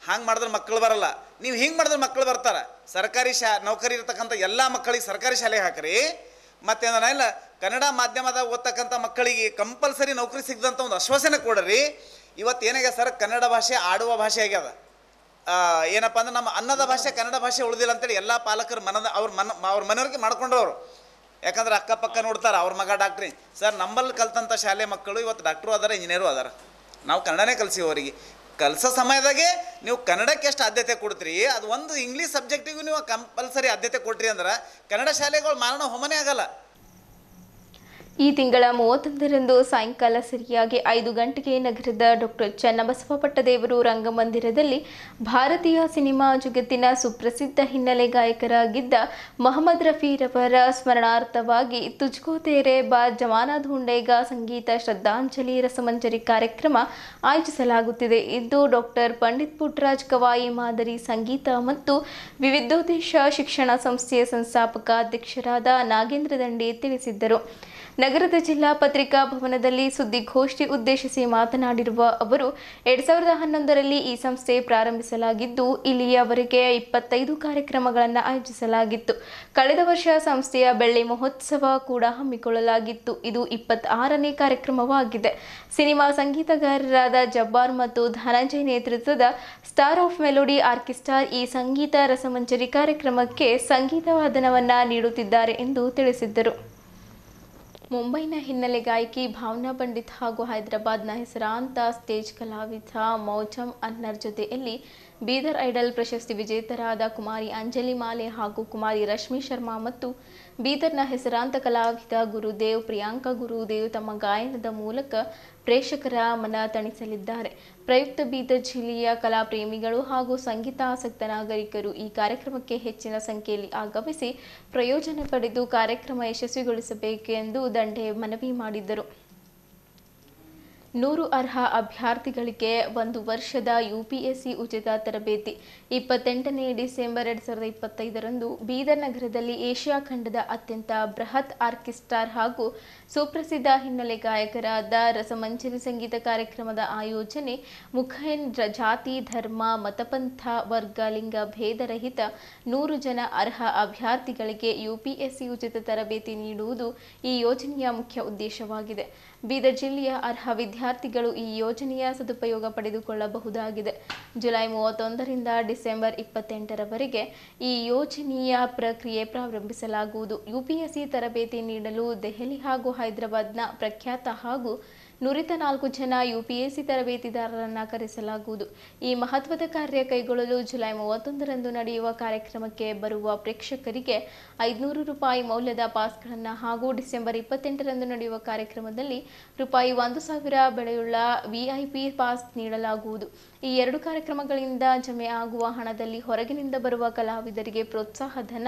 ಹಂಗೆ ಮಾಡಿದ್ರೆ ಮಕ್ಕಳು ಬರಲ್ಲ. ನೀವು ಹಿಂಗೆ ಮಾಡಿದ್ರೆ ಮಕ್ಕಳು ಬರ್ತಾರ. ಸರ್ಕಾರಿ ನೌಕರಿ ಇರ್ತಕ್ಕಂಥ ಎಲ್ಲ ಮಕ್ಕಳಿಗೆ ಸರ್ಕಾರಿ ಶಾಲೆಗೆ ಹಾಕ್ರಿ. ಮತ್ತೇನ ಇಲ್ಲ, ಕನ್ನಡ ಮಾಧ್ಯಮದಾಗ ಓದ್ತಕ್ಕಂಥ ಮಕ್ಕಳಿಗೆ ಕಂಪಲ್ಸರಿ ನೌಕರಿ ಸಿಗದಂಥ ಒಂದು ಆಶ್ವಾಸನೆ ಕೊಡ್ರಿ. ಇವತ್ತು ಏನಾಗ್ಯದ ಸರ್, ಕನ್ನಡ ಭಾಷೆ ಆಡುವ ಭಾಷೆ ಆಗ್ಯದ. ಏನಪ್ಪ ಅಂದ್ರೆ ನಮ್ಮ ಅನ್ನದ ಭಾಷೆ ಕನ್ನಡ ಭಾಷೆ ಉಳಿದಿಲ್ಲ ಅಂತೇಳಿ ಎಲ್ಲ ಪಾಲಕರು ಅವ್ರ ಮನವರಿಕೆ ಮಾಡ್ಕೊಂಡವರು. ಯಾಕಂದ್ರೆ ಅಕ್ಕಪಕ್ಕ ನೋಡ್ತಾರೆ ಅವ್ರ ಮಗ ಡಾಕ್ಟ್ರಿ. ಸರ್ ನಂಬಲ್ಲಿ ಕಲ್ತಂಥ ಶಾಲೆ ಮಕ್ಕಳು ಇವತ್ತು ಡಾಕ್ಟ್ರು ಅದಾರ, ಇಂಜಿನಿಯರು ಅದಾರ. ನಾವು ಕನ್ನಡನೇ ಕಲಿಸಿ ಅವರಿಗೆ. ಕಲಿಸೋ ಸಮಯದಾಗೆ ನೀವು ಕನ್ನಡಕ್ಕೆ ಎಷ್ಟು ಆದ್ಯತೆ ಕೊಡ್ತೀರಿ, ಅದು ಒಂದು ಇಂಗ್ಲೀಷ್ ಸಬ್ಜೆಕ್ಟಿಗೂ ನೀವು ಕಂಪಲ್ಸರಿ ಆದ್ಯತೆ ಕೊಟ್ರಿ ಅಂದ್ರೆ ಕನ್ನಡ ಶಾಲೆಗಳು ಮಾರಣ ಹೋಮನೆ ಆಗಲ್ಲ. ಈ ತಿಂಗಳ 31ರಂದು ಸಾಯಂಕಾಲ ಸರಿಯಾಗಿ 5 ಗಂಟೆಗೆ ನಗರದ ಡಾಕ್ಟರ್ ಚನ್ನಬಸವ ಪಟ್ಟದೇವರು ರಂಗಮಂದಿರದಲ್ಲಿ ಭಾರತೀಯ ಸಿನಿಮಾ ಜಗತ್ತಿನ ಸುಪ್ರಸಿದ್ಧ ಹಿನ್ನೆಲೆ ಗಾಯಕರಾಗಿದ್ದ ಮೊಹಮ್ಮದ್ ರಫಿರವರ ಸ್ಮರಣಾರ್ಥವಾಗಿ ತುಜ್ಕೋ ತೇರೆ ಬಾ ಜಮಾನಾ ಢೂಂಢೇಗಾ ಸಂಗೀತ ಶ್ರದ್ಧಾಂಜಲಿ ರಸಮಂಜರಿ ಕಾರ್ಯಕ್ರಮ ಆಯೋಜಿಸಲಾಗುತ್ತಿದೆ. ಇಂದು ಡಾಕ್ಟರ್ ಪಂಡಿತ್ ಪುಟ್ಟರಾಜ್ ಗವಾಯಿ ಮಾದರಿ ಸಂಗೀತ ಮತ್ತು ವಿವಿಧೋದ್ದೇಶ ಶಿಕ್ಷಣ ಸಂಸ್ಥೆಯ ಸಂಸ್ಥಾಪಕ ಅಧ್ಯಕ್ಷರಾದ ನಾಗೇಂದ್ರ ದಂಡಿ ತಿಳಿಸಿದ್ದರು. ನಗರದ ಜಿಲ್ಲಾ ಪತ್ರಿಕಾ ಭವನದಲ್ಲಿ ಸುದ್ದಿಗೋಷ್ಠಿ ಉದ್ದೇಶಿಸಿ ಮಾತನಾಡಿರುವ ಅವರು, 2011ರಲ್ಲಿ ಈ ಸಂಸ್ಥೆ ಪ್ರಾರಂಭಿಸಲಾಗಿದ್ದು ಇಲ್ಲಿಯವರೆಗೆ 25 ಕಾರ್ಯಕ್ರಮಗಳನ್ನು ಆಯೋಜಿಸಲಾಗಿತ್ತು. ಕಳೆದ ವರ್ಷ ಸಂಸ್ಥೆಯ ಬೆಳ್ಳಿ ಮಹೋತ್ಸವ ಕೂಡ ಹಮ್ಮಿಕೊಳ್ಳಲಾಗಿತ್ತು. ಇದು 26ನೇ ಕಾರ್ಯಕ್ರಮವಾಗಿದೆ. ಸಿನಿಮಾ ಸಂಗೀತಗಾರರಾದ ಜಬ್ಬಾರ್ ಮತ್ತು ಧನಂಜಯ್ ನೇತೃತ್ವದ ಸ್ಟಾರ್ ಆಫ್ ಮೆಲೋಡಿ ಆರ್ಕೆಸ್ಟ್ರಾ ಈ ಸಂಗೀತ ರಸಮಂಜರಿ ಕಾರ್ಯಕ್ರಮಕ್ಕೆ ಸಂಗೀತ ವಾದನವನ್ನು ನೀಡುತ್ತಿದ್ದಾರೆ ಎಂದು ತಿಳಿಸಿದ್ದರು. ಮುಂಬೈನ ಹಿನ್ನೆಲೆ ಗಾಯಕಿ ಭಾವನಾ ಪಂಡಿತ್ ಹಾಗೂ ಹೈದರಾಬಾದ್ನ ಹೆಸರಾಂತ ಸ್ಟೇಜ್ ಕಲಾವಿದ ಮೌಜಮ್ ಅನ್ನರ್ ಜೊತೆಯಲ್ಲಿ ಬೀದರ್ ಐಡಲ್ ಪ್ರಶಸ್ತಿ ವಿಜೇತರಾದ ಕುಮಾರಿ ಅಂಜಲಿ ಮಾಲೆ ಹಾಗೂ ಕುಮಾರಿ ರಶ್ಮಿ ಶರ್ಮಾ ಮತ್ತು ಬೀದರ್ನ ಹೆಸರಾಂತ ಕಲಾವಿದ ಗುರುದೇವ್ ಪ್ರಿಯಾಂಕಾ ಗುರುದೇವ್ ತಮ್ಮ ಗಾಯನದ ಮೂಲಕ ಪ್ರೇಕ್ಷಕರ ಮನ ತಣಿಸಲಿದ್ದಾರೆ. ಪ್ರಯುಕ್ತ ಬೀದರ್ ಜಿಲ್ಲೆಯ ಕಲಾಪ್ರೇಮಿಗಳು ಹಾಗೂ ಸಂಗೀತಾಸಕ್ತ ನಾಗರಿಕರು ಈ ಕಾರ್ಯಕ್ರಮಕ್ಕೆ ಹೆಚ್ಚಿನ ಸಂಖ್ಯೆಯಲ್ಲಿ ಆಗಮಿಸಿ ಪ್ರಯೋಜನ ಪಡೆದು ಕಾರ್ಯಕ್ರಮ ಯಶಸ್ವಿಗೊಳಿಸಬೇಕು ಎಂದು ದಂಡೆ ಮನವಿ ಮಾಡಿದರು. 100 ಅರ್ಹ ಅಭ್ಯರ್ಥಿಗಳಿಗೆ 1 ವರ್ಷದ UPSC ಉಚಿತ ತರಬೇತಿ. 28ನೇ ಡಿಸೆಂಬರ್ 2025ರಂದು ಬೀದರ್ ನಗರದಲ್ಲಿ ಏಷ್ಯಾ ಖಂಡದ ಅತ್ಯಂತ ಬೃಹತ್ ಆರ್ಕೆಸ್ಟ್ರಾ ಹಾಗೂ ಸುಪ್ರಸಿದ್ಧ ಹಿನ್ನೆಲೆ ಗಾಯಕರಾದ ರಸಮಂಜರಿ ಸಂಗೀತ ಕಾರ್ಯಕ್ರಮದ ಆಯೋಜನೆ. ಮುಖೇನ್ ಜಾತಿ, ಧರ್ಮ, ಮತಪಂಥ, ವರ್ಗ, ಲಿಂಗ ಭೇದರಹಿತ 100 ಜನ ಅರ್ಹ ಅಭ್ಯರ್ಥಿಗಳಿಗೆ UPSC ಉಚಿತ ತರಬೇತಿ ನೀಡುವುದು ಈ ಯೋಜನೆಯ ಮುಖ್ಯ ಉದ್ದೇಶವಾಗಿದೆ. ಬೀದರ್ ಜಿಲ್ಲೆಯ ಅರ್ಹ ವಿದ್ಯಾರ್ಥಿಗಳು ಈ ಯೋಜನೆಯ ಸದುಪಯೋಗ ಪಡೆದುಕೊಳ್ಳಬಹುದಾಗಿದೆ. ಜುಲೈ 31ರಿಂದ ಡಿಸೆಂಬರ್ 28ರವರೆಗೆ ಈ ಯೋಜನೆಯ ಪ್ರಕ್ರಿಯೆ ಪ್ರಾರಂಭಿಸಲಾಗುವುದು. UPSC ತರಬೇತಿ ನೀಡಲು ದೆಹಲಿ ಹಾಗೂ ಹೈದರಾಬಾದ್ನ ಪ್ರಖ್ಯಾತ ಹಾಗೂ ನುರಿತ 4 ಜನ UPSC ತರಬೇತಿದಾರರನ್ನು ಕರೆಸಲಾಗುವುದು. ಈ ಮಹತ್ವದ ಕಾರ್ಯ ಕೈಗೊಳ್ಳಲು ಜುಲೈ 31ರಂದು ನಡೆಯುವ ಕಾರ್ಯಕ್ರಮಕ್ಕೆ ಬರುವ ಪ್ರೇಕ್ಷಕರಿಗೆ ₹500 ಮೌಲ್ಯದ ಪಾಸ್ಗಳನ್ನು ಹಾಗೂ ಡಿಸೆಂಬರ್ 28ರಂದು ನಡೆಯುವ ಕಾರ್ಯಕ್ರಮದಲ್ಲಿ ₹1,000 ಬೆಲೆಯುಳ್ಳ VIP ಪಾಸ್ ನೀಡಲಾಗುವುದು. ಈ 2 ಕಾರ್ಯಕ್ರಮಗಳಿಂದ ಜಮೆ ಆಗುವ ಹಣದಲ್ಲಿ ಹೊರಗಿನಿಂದ ಬರುವ ಕಲಾವಿದರಿಗೆ ಪ್ರೋತ್ಸಾಹ ಧನ,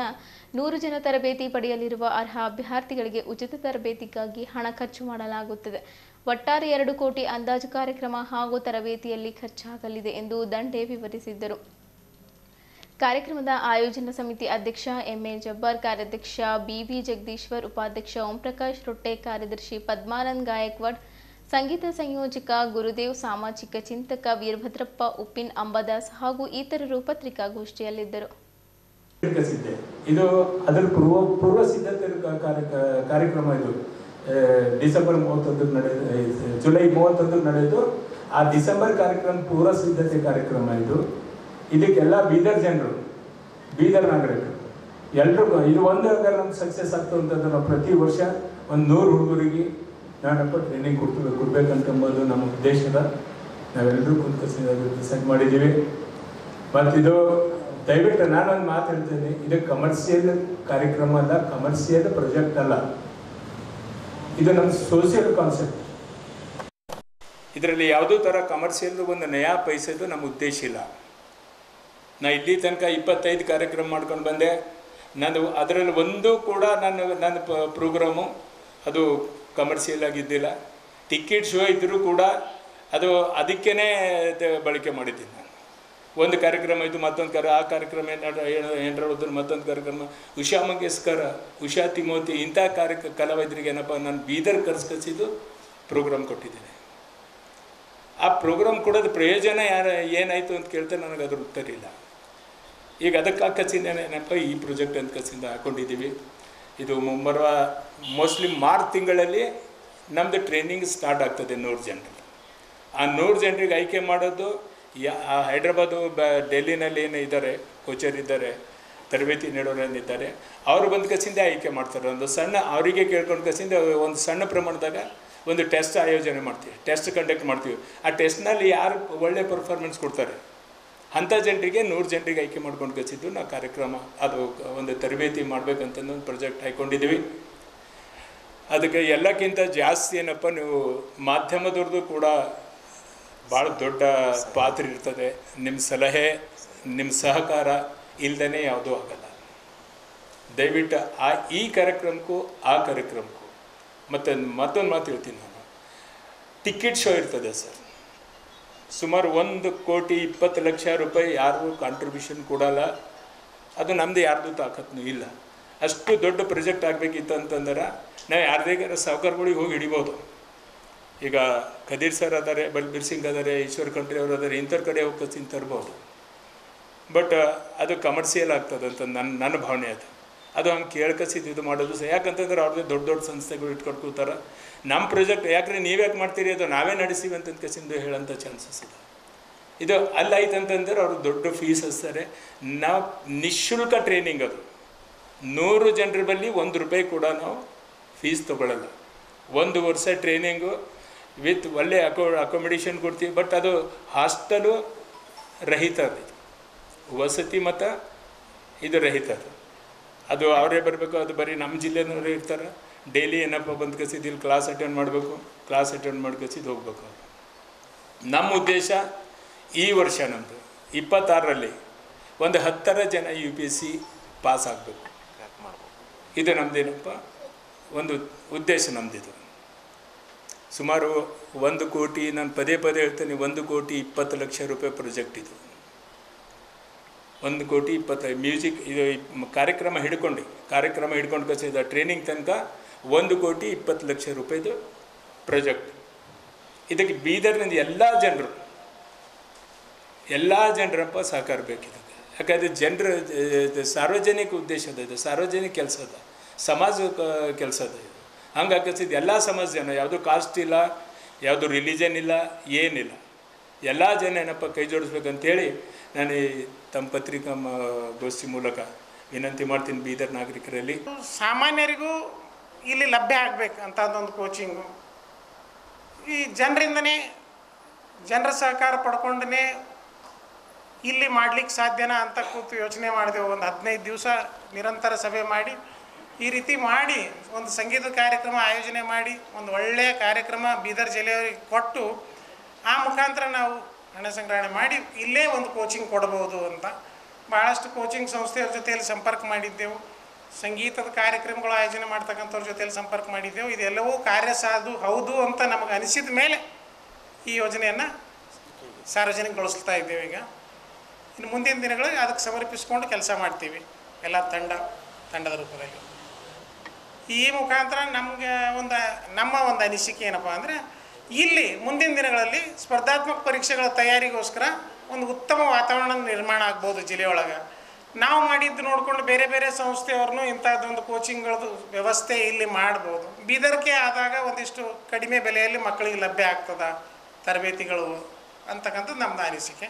100 ಜನ ತರಬೇತಿ ಪಡೆಯಲಿರುವ ಅರ್ಹ ಅಭ್ಯರ್ಥಿಗಳಿಗೆ ಉಚಿತ ತರಬೇತಿಗಾಗಿ ಹಣ ಖರ್ಚು ಮಾಡಲಾಗುತ್ತದೆ. ಒಟ್ಟಾರೆ 2 ಕೋಟಿ ಅಂದಾಜು ಕಾರ್ಯಕ್ರಮ ಹಾಗೂ ತರಬೇತಿಯಲ್ಲಿ ಖರ್ಚಾಗಲಿದೆ ಎಂದು ದಂಡೆ ವಿವರಿಸಿದ್ದರು. ಕಾರ್ಯಕ್ರಮದ ಆಯೋಜನಾ ಸಮಿತಿ ಅಧ್ಯಕ್ಷ MA ಜಬ್ಬಾರ್, ಕಾರ್ಯಾಧ್ಯಕ್ಷ BV ಜಗದೀಶ್ವರ್, ಉಪಾಧ್ಯಕ್ಷ ಓಂಪ್ರಕಾಶ್ ರೊಟ್ಟೆ, ಕಾರ್ಯದರ್ಶಿ ಪದ್ಮಾನಂದ್ ಗಾಯಕ್ವಾಡ್, ಸಂಗೀತ ಸಂಯೋಜಕ ಗುರುದೇವ್, ಸಾಮಾಜಿಕ ಚಿಂತಕ ವೀರಭದ್ರಪ್ಪ, ಉಪಿನ್ ಅಂಬದಾಸ್ ಹಾಗೂ ಇತರರು ಪತ್ರಿಕಾಗೋಷ್ಠಿಯಲ್ಲಿದ್ದರು. ಇದು ಅದರ ಪೂರ್ವ ಸಿದ್ಧತೆ ಕಾರ್ಯಕ್ರಮ. ಇದು ಡಿಸೆಂಬರ್ 31 ಜುಲೈ 31 ನಡೆದು ಆ ಡಿಸೆಂಬರ್ ಕಾರ್ಯಕ್ರಮ ಪೂರ್ವ ಸಿದ್ಧತೆ ಕಾರ್ಯಕ್ರಮ. ಇದಕ್ಕೆಲ್ಲ ಬೀದರ್ ಜನರು, ಬೀದರ್ ನಾಗರಿಕರು ಎಲ್ರಿಗೂ ಇದು ಒಂದು ಅगर ನಮ್ಗೆ ಸಕ್ಸಸ್ ಆಗ್ತದೆ ಅಂತಂದ್ರೆ ನಾವು ಪ್ರತಿ ವರ್ಷ ಒಂದು 100 ಹುಡುಗರಿಗೆ ನಾನಪ್ಪ ಟ್ರೈನಿಂಗ್ ಕೊಡ್ಬೇಕಂತಂಬೋದು ನಮ್ಮ ಉದ್ದೇಶದ. ನಾವೆಲ್ಲರೂ ಕುಂತು ಡಿಸೈಡ್ ಮಾಡಿದ್ದೀವಿ. ಮತ್ತಿದು ದಯವಿಟ್ಟು ನಾನೊಂದು ಮಾತು ಹೇಳ್ತೀನಿ, ಇದು ಕಮರ್ಷಿಯಲ್ ಕಾರ್ಯಕ್ರಮ ಅಲ್ಲ, ಕಮರ್ಷಿಯಲ್ ಪ್ರಾಜೆಕ್ಟ್ ಅಲ್ಲ, ಇದು ನಮ್ಮ ಸೋಷಿಯಲ್ ಕಾನ್ಸೆಪ್ಟ್. ಇದರಲ್ಲಿ ಯಾವುದೋ ಥರ ಕಮರ್ಷಿಯಲ್ ಒಂದು ನಯಾ ಪೈಸೆದು ನಮ್ಮ ಉದ್ದೇಶ ಇಲ್ಲ. ನಾ ಇಲ್ಲಿ ತನಕ 25 ಕಾರ್ಯಕ್ರಮ ಮಾಡ್ಕೊಂಡು ಬಂದೆ. ನಾನು ಅದರಲ್ಲಿ ಒಂದು ಕೂಡ ನನ್ನ ಪ್ರೋಗ್ರಾಮು ಅದು ಕಮರ್ಷಿಯಲ್ ಆಗಿದ್ದಿಲ್ಲ. ಟಿಕೆಟ್ ಶೋ ಇದ್ದರೂ ಕೂಡ ಅದು ಅದಕ್ಕೇ ಬಳಕೆ ಮಾಡಿದ್ದೀನಿ ನಾನು. ಒಂದು ಕಾರ್ಯಕ್ರಮ ಇದು, ಮತ್ತೊಂದು ಆ ಕಾರ್ಯಕ್ರಮ ಏನಾದ್ರು ಮತ್ತೊಂದು ಕಾರ್ಯಕ್ರಮ, ಉಷಾ ಮಂಗೇಶ್ಕರ, ಉಷಾ ತಿಮೋತಿ ಇಂಥ ಕಲಾವಿದರಿಗೆ ಏನಪ್ಪ ನಾನು ಬೀದರ್ ಕರ್ಸ್ಕಸಿದ್ದು ಪ್ರೋಗ್ರಾಮ್ ಕೊಟ್ಟಿದ್ದೇನೆ. ಆ ಪ್ರೋಗ್ರಾಮ್ ಕೊಡೋದು ಪ್ರಯೋಜನ ಏನಾಯಿತು ಅಂತ ಕೇಳ್ತಾರೆ, ನನಗೆ ಅದ್ರ ಉತ್ತರ ಇಲ್ಲ. ಈಗ ಅದಕ್ಕೆ ಕಸಿಂದೇನಪ್ಪ ಈ ಪ್ರಾಜೆಕ್ಟ್ ಅಂತ ಕಸಿಂದ ಹಾಕ್ಕೊಂಡಿದ್ದೀವಿ. ಇದು ಮುಂಬರುವ ಮೋಸ್ಟ್ಲಿ ಮಾರ್ಚ್ ತಿಂಗಳಲ್ಲಿ ನಮ್ಮದು ಟ್ರೈನಿಂಗ್ ಸ್ಟಾರ್ಟ್ ಆಗ್ತದೆ 100 ಜನರಿಗೆ. ಆ 100 ಜನರಿಗೆ ಆಯ್ಕೆ ಮಾಡೋದು ಹೈದ್ರಾಬಾದು ಡೆಲ್ಲಿನಲ್ಲಿ ಏನು ಇದ್ದಾರೆ ಕೋಚರ್ ಇದ್ದಾರೆ, ತರಬೇತಿ ನೀಡೋರೇನಿದ್ದಾರೆ, ಅವರು ಬಂದು ಕಸಿಂದ ಆಯ್ಕೆ ಮಾಡ್ತಾರೆ. ಒಂದು ಸಣ್ಣ ಅವರಿಗೆ ಕೇಳ್ಕೊಂಡು ಕಸಿಂದ ಒಂದು ಸಣ್ಣ ಪ್ರಮಾಣದಾಗ ಒಂದು ಟೆಸ್ಟ್ ಆಯೋಜನೆ ಮಾಡ್ತೀವಿ, ಟೆಸ್ಟ್ ಕಂಡಕ್ಟ್ ಮಾಡ್ತೀವಿ. ಆ ಟೆಸ್ಟ್ನಲ್ಲಿ ಯಾರು ಒಳ್ಳೆ ಪರ್ಫಾರ್ಮೆನ್ಸ್ ಕೊಡ್ತಾರೆ ಅಂಥ ಜನರಿಗೆ 100 ಜನರಿಗೆ ಆಯ್ಕೆ ಮಾಡ್ಕೊಂಡು ಕಸಿದ್ದು ನಾವು ಕಾರ್ಯಕ್ರಮ ಅದು ಒಂದು ತರಬೇತಿ ಮಾಡಬೇಕಂತಂದು ಒಂದು ಪ್ರಾಜೆಕ್ಟ್ ಹಾಕ್ಕೊಂಡಿದ್ದೀವಿ. ಅದಕ್ಕೆ ಎಲ್ಲಕ್ಕಿಂತ ಜಾಸ್ತಿ ಏನಪ್ಪ ನೀವು ಮಾಧ್ಯಮದವ್ರದ್ದು ಕೂಡ ಭಾಳ ದೊಡ್ಡ ಪಾತ್ರ ಇರ್ತದೆ. ನಿಮ್ಮ ಸಲಹೆ, ನಿಮ್ಮ ಸಹಕಾರ ಇಲ್ಲದೇ ಯಾವುದೂ ಆಗಲ್ಲ. ದಯವಿಟ್ಟು ಈ ಕಾರ್ಯಕ್ರಮಕ್ಕೂ ಆ ಕಾರ್ಯಕ್ರಮಕ್ಕೂ ಮತ್ತೊಂದು ಮಾತು ಹೇಳ್ತೀನಿ ನಾನು. ಟಿಕೆಟ್ ಶೋ ಇರ್ತದೆ ಸರ್, ಸುಮಾರು 1,20,00,000 ರೂಪಾಯಿ ಯಾರಿಗೂ ಕಾಂಟ್ರಿಬ್ಯೂಷನ್ ಕೊಡಲ್ಲ. ಅದು ನಮ್ಮದು ಯಾರ್ದು ತಾಕತ್ನೂ ಇಲ್ಲ. ಅಷ್ಟು ದೊಡ್ಡ ಪ್ರಾಜೆಕ್ಟ್ ಆಗಬೇಕಿತ್ತು ಅಂತಂದ್ರೆ ನಾವು ಯಾರ್ದಾಗಾರ ಸಾಹುಕಾರಗಳಿಗೆ ಹೋಗಿ ಹಿಡಿಬೋದು. ಈಗ ಖದೀರ್ ಸರ್ ಅದಾರೆ, ಬಲ್ಬೀರ್ ಸಿಂಗ್ ಅದಾರೆ, ಈಶ್ವರ್ ಖಂಡ್ರೆ ಅವರು ಅದಾರೆ, ಇಂಥವ್ರ ಕಡೆ ಹೋಗಿ ಕಸಿನ್ ತರ್ಬೋದು. ಬಟ್ ಅದು ಕಮರ್ಷಿಯಲ್ ಆಗ್ತದೆ ಅಂತ ನನ್ನ ಭಾವನೆ. ಅದು ಹಂಗೆ ಕೇಳ್ಕಸಿದ್ದು ಇದು ಮಾಡೋದು ಸಹ. ಯಾಕಂತಂದ್ರೆ ಅವ್ರದ್ದು ದೊಡ್ಡ ದೊಡ್ಡ ಸಂಸ್ಥೆಗಳು ಇಟ್ಕೊಂಡು ಕೂತಾರೆ. ನಮ್ಮ ಪ್ರಾಜೆಕ್ಟ್ ಯಾಕ್ರೆ ನೀವ್ಯಾಕೆ ಮಾಡ್ತೀರಿ, ಅದು ನಾವೇ ನಡೆಸೀವಿ ಅಂತ ಕಸಿಂದು ಹೇಳೋಂಥ ಚಾನ್ಸಸ್ ಇದೆ. ಇದು ಅಲ್ಲಾಯ್ತು ಅಂತಂದ್ರೆ ಅವರು ದೊಡ್ಡ ಫೀಸ್ ಹಚ್ತಾರೆ. ನಾವು ನಿಶುಲ್ಕ ಟ್ರೈನಿಂಗ್, ಅದು 100 ಜನರ ಬಳಿ ₹1 ಕೂಡ ನಾವು ಫೀಸ್ ತೊಗೊಳ್ಳಲ್ಲ. 1 ವರ್ಷ ಟ್ರೈನಿಂಗು ವಿತ್ ಒಳ್ಳೆ ಅಕೊಮಿಡೇಷನ್ ಕೊಡ್ತೀವಿ. ಬಟ್ ಅದು ಹಾಸ್ಟೆಲು ರಹಿತ, ವಸತಿ ಮತ್ತು ಇದು ರಹಿತ. ಅದು ಅವರೇ ಬರಬೇಕು. ಅದು ಬರೀ ನಮ್ಮ ಜಿಲ್ಲೆನವರೇ ಇರ್ತಾರೆ. ಡೈಲಿ ಏನಪ್ಪ ಬಂದು ಕಸಿದ್ದು ಇಲ್ಲಿ ಕ್ಲಾಸ್ ಅಟೆಂಡ್ ಮಾಡಬೇಕು, ಕ್ಲಾಸ್ ಅಟೆಂಡ್ ಮಾಡಿ ಕಸಿದ್ದು ಹೋಗ್ಬೇಕು. ನಮ್ಮ ಉದ್ದೇಶ ಈ ವರ್ಷ ನಮ್ಮದು 26ರಲ್ಲಿ ಒಂದು 10 ಜನ UPSC ಪಾಸ್ ಆಗಬೇಕು. ಇದು ನಮ್ಮದೇನಪ್ಪ ಒಂದು ಉದ್ದೇಶ ನಮ್ಮದಿದು. ಸುಮಾರು 1 ಕೋಟಿ, ನಾನು ಪದೇ ಹೇಳ್ತೇನೆ, 1,20,00,000 ರೂಪಾಯಿ ಪ್ರಾಜೆಕ್ಟ್ ಇದು. 1,20,00,000 ಮ್ಯೂಸಿಕ್ ಇದು ಕಾರ್ಯಕ್ರಮ ಹಿಡ್ಕೊಂಡು ಕಸಿದ ಟ್ರೈನಿಂಗ್ ತನಕ 1,20,00,000 ರೂಪಾಯಿದು ಪ್ರಾಜೆಕ್ಟ್. ಇದಕ್ಕೆ ಬೀದರ್ನಿಂದ ಎಲ್ಲ ಜನರಪ್ಪ ಸಹಕಾರ ಬೇಕಿದೆ. ಯಾಕಂದರೆ ಜನರ ಸಾರ್ವಜನಿಕ ಉದ್ದೇಶದ, ಇದು ಸಾರ್ವಜನಿಕ ಕೆಲಸ ಅದ, ಸಮಾಜ ಕೆಲಸ ಅದ. ಇದು ಹಂಗೆ ಹಾಕಿಸಿದ್ದು ಎಲ್ಲ ಸಮಾಜ ಜನ, ಯಾವುದೂ ಕಾಸ್ಟ್ ಇಲ್ಲ, ಯಾವುದೂ ರಿಲಿಜನ್ ಇಲ್ಲ, ಏನಿಲ್ಲ, ಎಲ್ಲ ಜನ ಏನಪ್ಪ ಕೈ ಜೋಡಿಸ್ಬೇಕಂತೇಳಿ ನಾನು ತಮ್ಮ ಪತ್ರಿಕಾ ಗೋಷ್ಠಿ ಮೂಲಕ ವಿನಂತಿ ಮಾಡ್ತೀನಿ ಬೀದರ್ ನಾಗರಿಕರಲ್ಲಿ. ಸಾಮಾನ್ಯರಿಗೂ ಇಲ್ಲಿ ಲಭ್ಯ ಆಗಬೇಕಂತ ಒಂದು ಕೋಚಿಂಗು ಈ ಜನರ ಸಹಕಾರ ಪಡ್ಕೊಂಡೇ ಇಲ್ಲಿ ಮಾಡ್ಲಿಕ್ಕೆ ಸಾಧ್ಯನಾ ಅಂತ ಕೂತು ಯೋಚನೆ ಮಾಡಿದೆವು. ಒಂದು 15 ದಿವಸ ನಿರಂತರ ಸಭೆ ಮಾಡಿ ಈ ರೀತಿ ಮಾಡಿ ಒಂದು ಸಂಗೀತ ಕಾರ್ಯಕ್ರಮ ಆಯೋಜನೆ ಮಾಡಿ ಒಂದು ಒಳ್ಳೆಯ ಕಾರ್ಯಕ್ರಮ ಬೀದರ್ ಜಿಲ್ಲೆಯವರಿಗೆ ಕೊಟ್ಟು ಆ ಮುಖಾಂತರ ನಾವು ಹಣ ಸಂಗ್ರಹಣೆ ಮಾಡಿ ಇಲ್ಲೇ ಒಂದು ಕೋಚಿಂಗ್ ಕೊಡಬಹುದು ಅಂತ ಭಾಳಷ್ಟು ಕೋಚಿಂಗ್ ಸಂಸ್ಥೆಯವ್ರ ಜೊತೆಯಲ್ಲಿ ಸಂಪರ್ಕ ಮಾಡಿದ್ದೆವು. ಸಂಗೀತದ ಕಾರ್ಯಕ್ರಮಗಳು ಆಯೋಜನೆ ಮಾಡ್ತಕ್ಕಂಥವ್ರ ಜೊತೆಯಲ್ಲಿ ಸಂಪರ್ಕ ಮಾಡಿದ್ದೆವು. ಇದೆಲ್ಲವೂ ಕಾರ್ಯಸಾಧು ಹೌದು ಅಂತ ನಮಗೆ ಅನಿಸಿದ ಮೇಲೆ ಈ ಯೋಜನೆಯನ್ನು ಸಾರ್ವಜನಿಕಗೊಳಿಸ್ತಾ ಇದ್ದೇವೆ. ಈಗ ಇನ್ನು ಮುಂದಿನ ದಿನಗಳಲ್ಲಿ ಅದಕ್ಕೆ ಸಮರ್ಪಿಸ್ಕೊಂಡು ಕೆಲಸ ಮಾಡ್ತೀವಿ ಎಲ್ಲ ತಂಡದ ರೂಪದಲ್ಲಿ. ಈ ಮುಖಾಂತರ ನಮ್ಮ ಒಂದು ಅನಿಸಿಕೆ ಏನಪ್ಪ ಅಂದರೆ ಇಲ್ಲಿ ಮುಂದಿನ ದಿನಗಳಲ್ಲಿ ಸ್ಪರ್ಧಾತ್ಮಕ ಪರೀಕ್ಷೆಗಳ ತಯಾರಿಗೋಸ್ಕರ ಒಂದು ಉತ್ತಮ ವಾತಾವರಣ ನಿರ್ಮಾಣ ಆಗ್ಬೋದು ಜಿಲ್ಲೆಯೊಳಗೆ. ನಾವು ಮಾಡಿದ್ದು ನೋಡಿಕೊಂಡು ಬೇರೆ ಬೇರೆ ಸಂಸ್ಥೆಯವ್ರನ್ನೂ ಇಂಥದ್ದೊಂದು ಕೋಚಿಂಗ್ಗಳದ್ದು ವ್ಯವಸ್ಥೆ ಇಲ್ಲಿ ಮಾಡ್ಬೋದು. ಬೀದರ್ಗೆ ಆದಾಗ ಒಂದಿಷ್ಟು ಕಡಿಮೆ ಬೆಲೆಯಲ್ಲಿ ಮಕ್ಕಳಿಗೆ ಲಭ್ಯ ಆಗ್ತದೆ ತರಬೇತಿಗಳು ಅಂತಕ್ಕಂಥದ್ದು ನಮ್ಮದು ಅನಿಸಿಕೆ.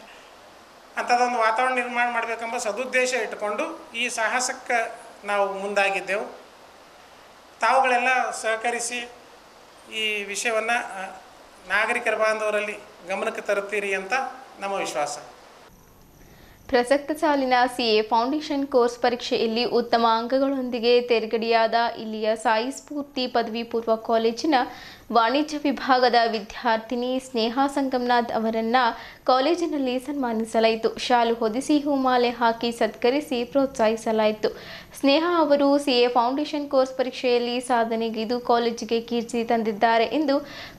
ಅಂಥದ್ದೊಂದು ವಾತಾವರಣ ನಿರ್ಮಾಣ ಮಾಡಬೇಕೆಂಬ ಸದುದ್ದೇಶ ಇಟ್ಟುಕೊಂಡು ಈ ಸಾಹಸಕ್ಕೆ ನಾವು ಮುಂದಾಗಿದ್ದೆವು. ತಾವುಗಳೆಲ್ಲ ಸಹಕರಿಸಿ ಈ ವಿಷಯವನ್ನು ನಾಗರಿಕರ ಬಾಂಧವರಲ್ಲಿ ಗಮನಕ್ಕೆ ತರುತ್ತೀರಿ ಅಂತ ನಮ್ಮ ವಿಶ್ವಾಸ. ಪ್ರಸಕ್ತ ಸಾಲಿನ ಸಿಎ ಫೌಂಡೇಶನ್ ಕೋರ್ಸ್ ಪರೀಕ್ಷೆಯಲ್ಲಿ ಉತ್ತಮ ಅಂಕಗಳೊಂದಿಗೆ ತೇರ್ಗಡೆಯಾದ ಇಲ್ಲಿಯ ಸಾಯಿ ಸ್ಫೂರ್ತಿ ಪದವಿ ಪೂರ್ವ ಕಾಲೇಜಿನ ವಾಣಿಜ್ಯ ವಿಭಾಗದ ವಿದ್ಯಾರ್ಥಿನಿ ಸ್ನೇಹಾ ಸಂಗಮನಾಥ್ ಅವರನ್ನು ಕಾಲೇಜಿನಲ್ಲಿ ಸನ್ಮಾನಿಸಲಾಯಿತು. ಶಾಲು ಹೊದಿಸಿ ಹೂಮಾಲೆ ಹಾಕಿ ಸತ್ಕರಿಸಿ ಪ್ರೋತ್ಸಾಹಿಸಲಾಯಿತು. ಸ್ನೇಹಾ ಅವರು ಸಿಎ ಫೌಂಡೇಶನ್ ಕೋರ್ಸ್ ಪರೀಕ್ಷೆಯಲ್ಲಿ ಸಾಧನೆಗೈದು ಕಾಲೇಜಿಗೆ ಕೀರ್ತಿ ತಂದಿದ್ದಾರೆ ಎಂದು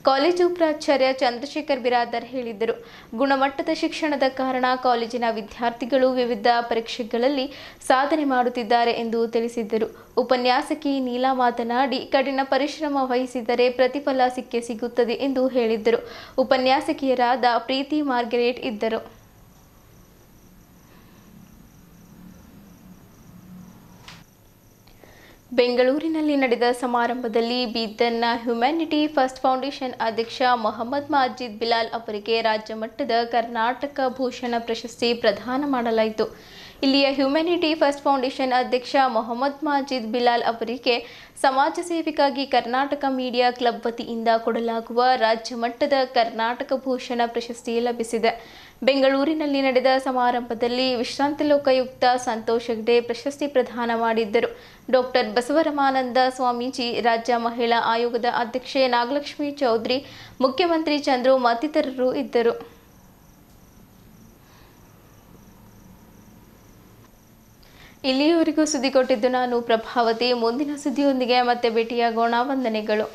ಕಾಲೇಜು ಪ್ರಾಚಾರ್ಯ ಚಂದ್ರಶೇಖರ್ ಬಿರಾದರ್ ಹೇಳಿದರು. ಗುಣಮಟ್ಟದ ಶಿಕ್ಷಣದ ಕಾರಣ ಕಾಲೇಜಿನ ವಿದ್ಯಾರ್ಥಿಗಳು ವಿವಿಧ ಪರೀಕ್ಷೆಗಳಲ್ಲಿ ಸಾಧನೆ ಮಾಡುತ್ತಿದ್ದಾರೆ ಎಂದು ತಿಳಿಸಿದರು. ಉಪನ್ಯಾಸಕಿ ನೀಲಾ ಮಾತನಾಡಿ, ಕಠಿಣ ಪರಿಶ್ರಮ ವಹಿಸಿದರೆ ಪ್ರತಿಫಲ ಸಿಕ್ಕೇ ಸಿಗುತ್ತದೆ ಎಂದು ಹೇಳಿದ್ದರು. ಉಪನ್ಯಾಸಕಿಯರಾದ ಪ್ರೀತಿ ಮಾರ್ಗರೇಟ್ ಇದ್ದರು. ಬೆಂಗಳೂರಿನಲ್ಲಿ ನಡೆದ ಸಮಾರಂಭದಲ್ಲಿ ಬೀದರ್ನ ಹ್ಯುಮ್ಯಾನಿಟಿ ಫಸ್ಟ್ ಫೌಂಡೇಶನ್ ಅಧ್ಯಕ್ಷ ಮೊಹಮ್ಮದ್ ಮಾಜಿದ್ ಬಿಲಾಲ್ ಅವರಿಗೆ ರಾಜ್ಯ ಮಟ್ಟದ ಕರ್ನಾಟಕ ಭೂಷಣ ಪ್ರಶಸ್ತಿ ಪ್ರದಾನ ಮಾಡಲಾಯಿತು. ಇಲ್ಲಿಯ ಹ್ಯುಮ್ಯಾನಿಟಿ ಫಸ್ಟ್ ಫೌಂಡೇಶನ್ ಅಧ್ಯಕ್ಷ ಮೊಹಮ್ಮದ್ ಮಾಜಿದ್ ಬಿಲಾಲ್ ಅವರಿಗೆ ಸಮಾಜ ಸೇವೆಗಾಗಿ ಕರ್ನಾಟಕ ಮೀಡಿಯಾ ಕ್ಲಬ್ ವತಿಯಿಂದ ಕೊಡಲಾಗುವ ರಾಜ್ಯ ಮಟ್ಟದ ಕರ್ನಾಟಕ ಭೂಷಣ ಪ್ರಶಸ್ತಿ ಲಭಿಸಿದೆ. ಬೆಂಗಳೂರಿನಲ್ಲಿ ನಡೆದ ಸಮಾರಂಭದಲ್ಲಿ ವಿಶ್ರಾಂತ ಲೋಕಾಯುಕ್ತ ಸಂತೋಷ್ ಹೆಗ್ಡೆ ಪ್ರಶಸ್ತಿ ಪ್ರದಾನ ಮಾಡಿದ್ದರು. ಡಾಕ್ಟರ್ ಬಸವರಮಾನಂದ ಸ್ವಾಮೀಜಿ, ರಾಜ್ಯ ಮಹಿಳಾ ಆಯೋಗದ ಅಧ್ಯಕ್ಷೆ ನಾಗಲಕ್ಷ್ಮಿ ಚೌಧರಿ, ಮುಖ್ಯಮಂತ್ರಿ ಚಂದ್ರು ಮತ್ತಿತರರು ಇದ್ದರು. ಇಲ್ಲಿಯವರೆಗೂ ಸುದ್ದಿ ಕೊಟ್ಟಿದ್ದು ನಾನು ಪ್ರಭಾವತಿ. ಮುಂದಿನ ಸುದ್ದಿಯೊಂದಿಗೆ ಮತ್ತೆ ಭೇಟಿಯಾಗೋಣ. ವಂದನೆಗಳು.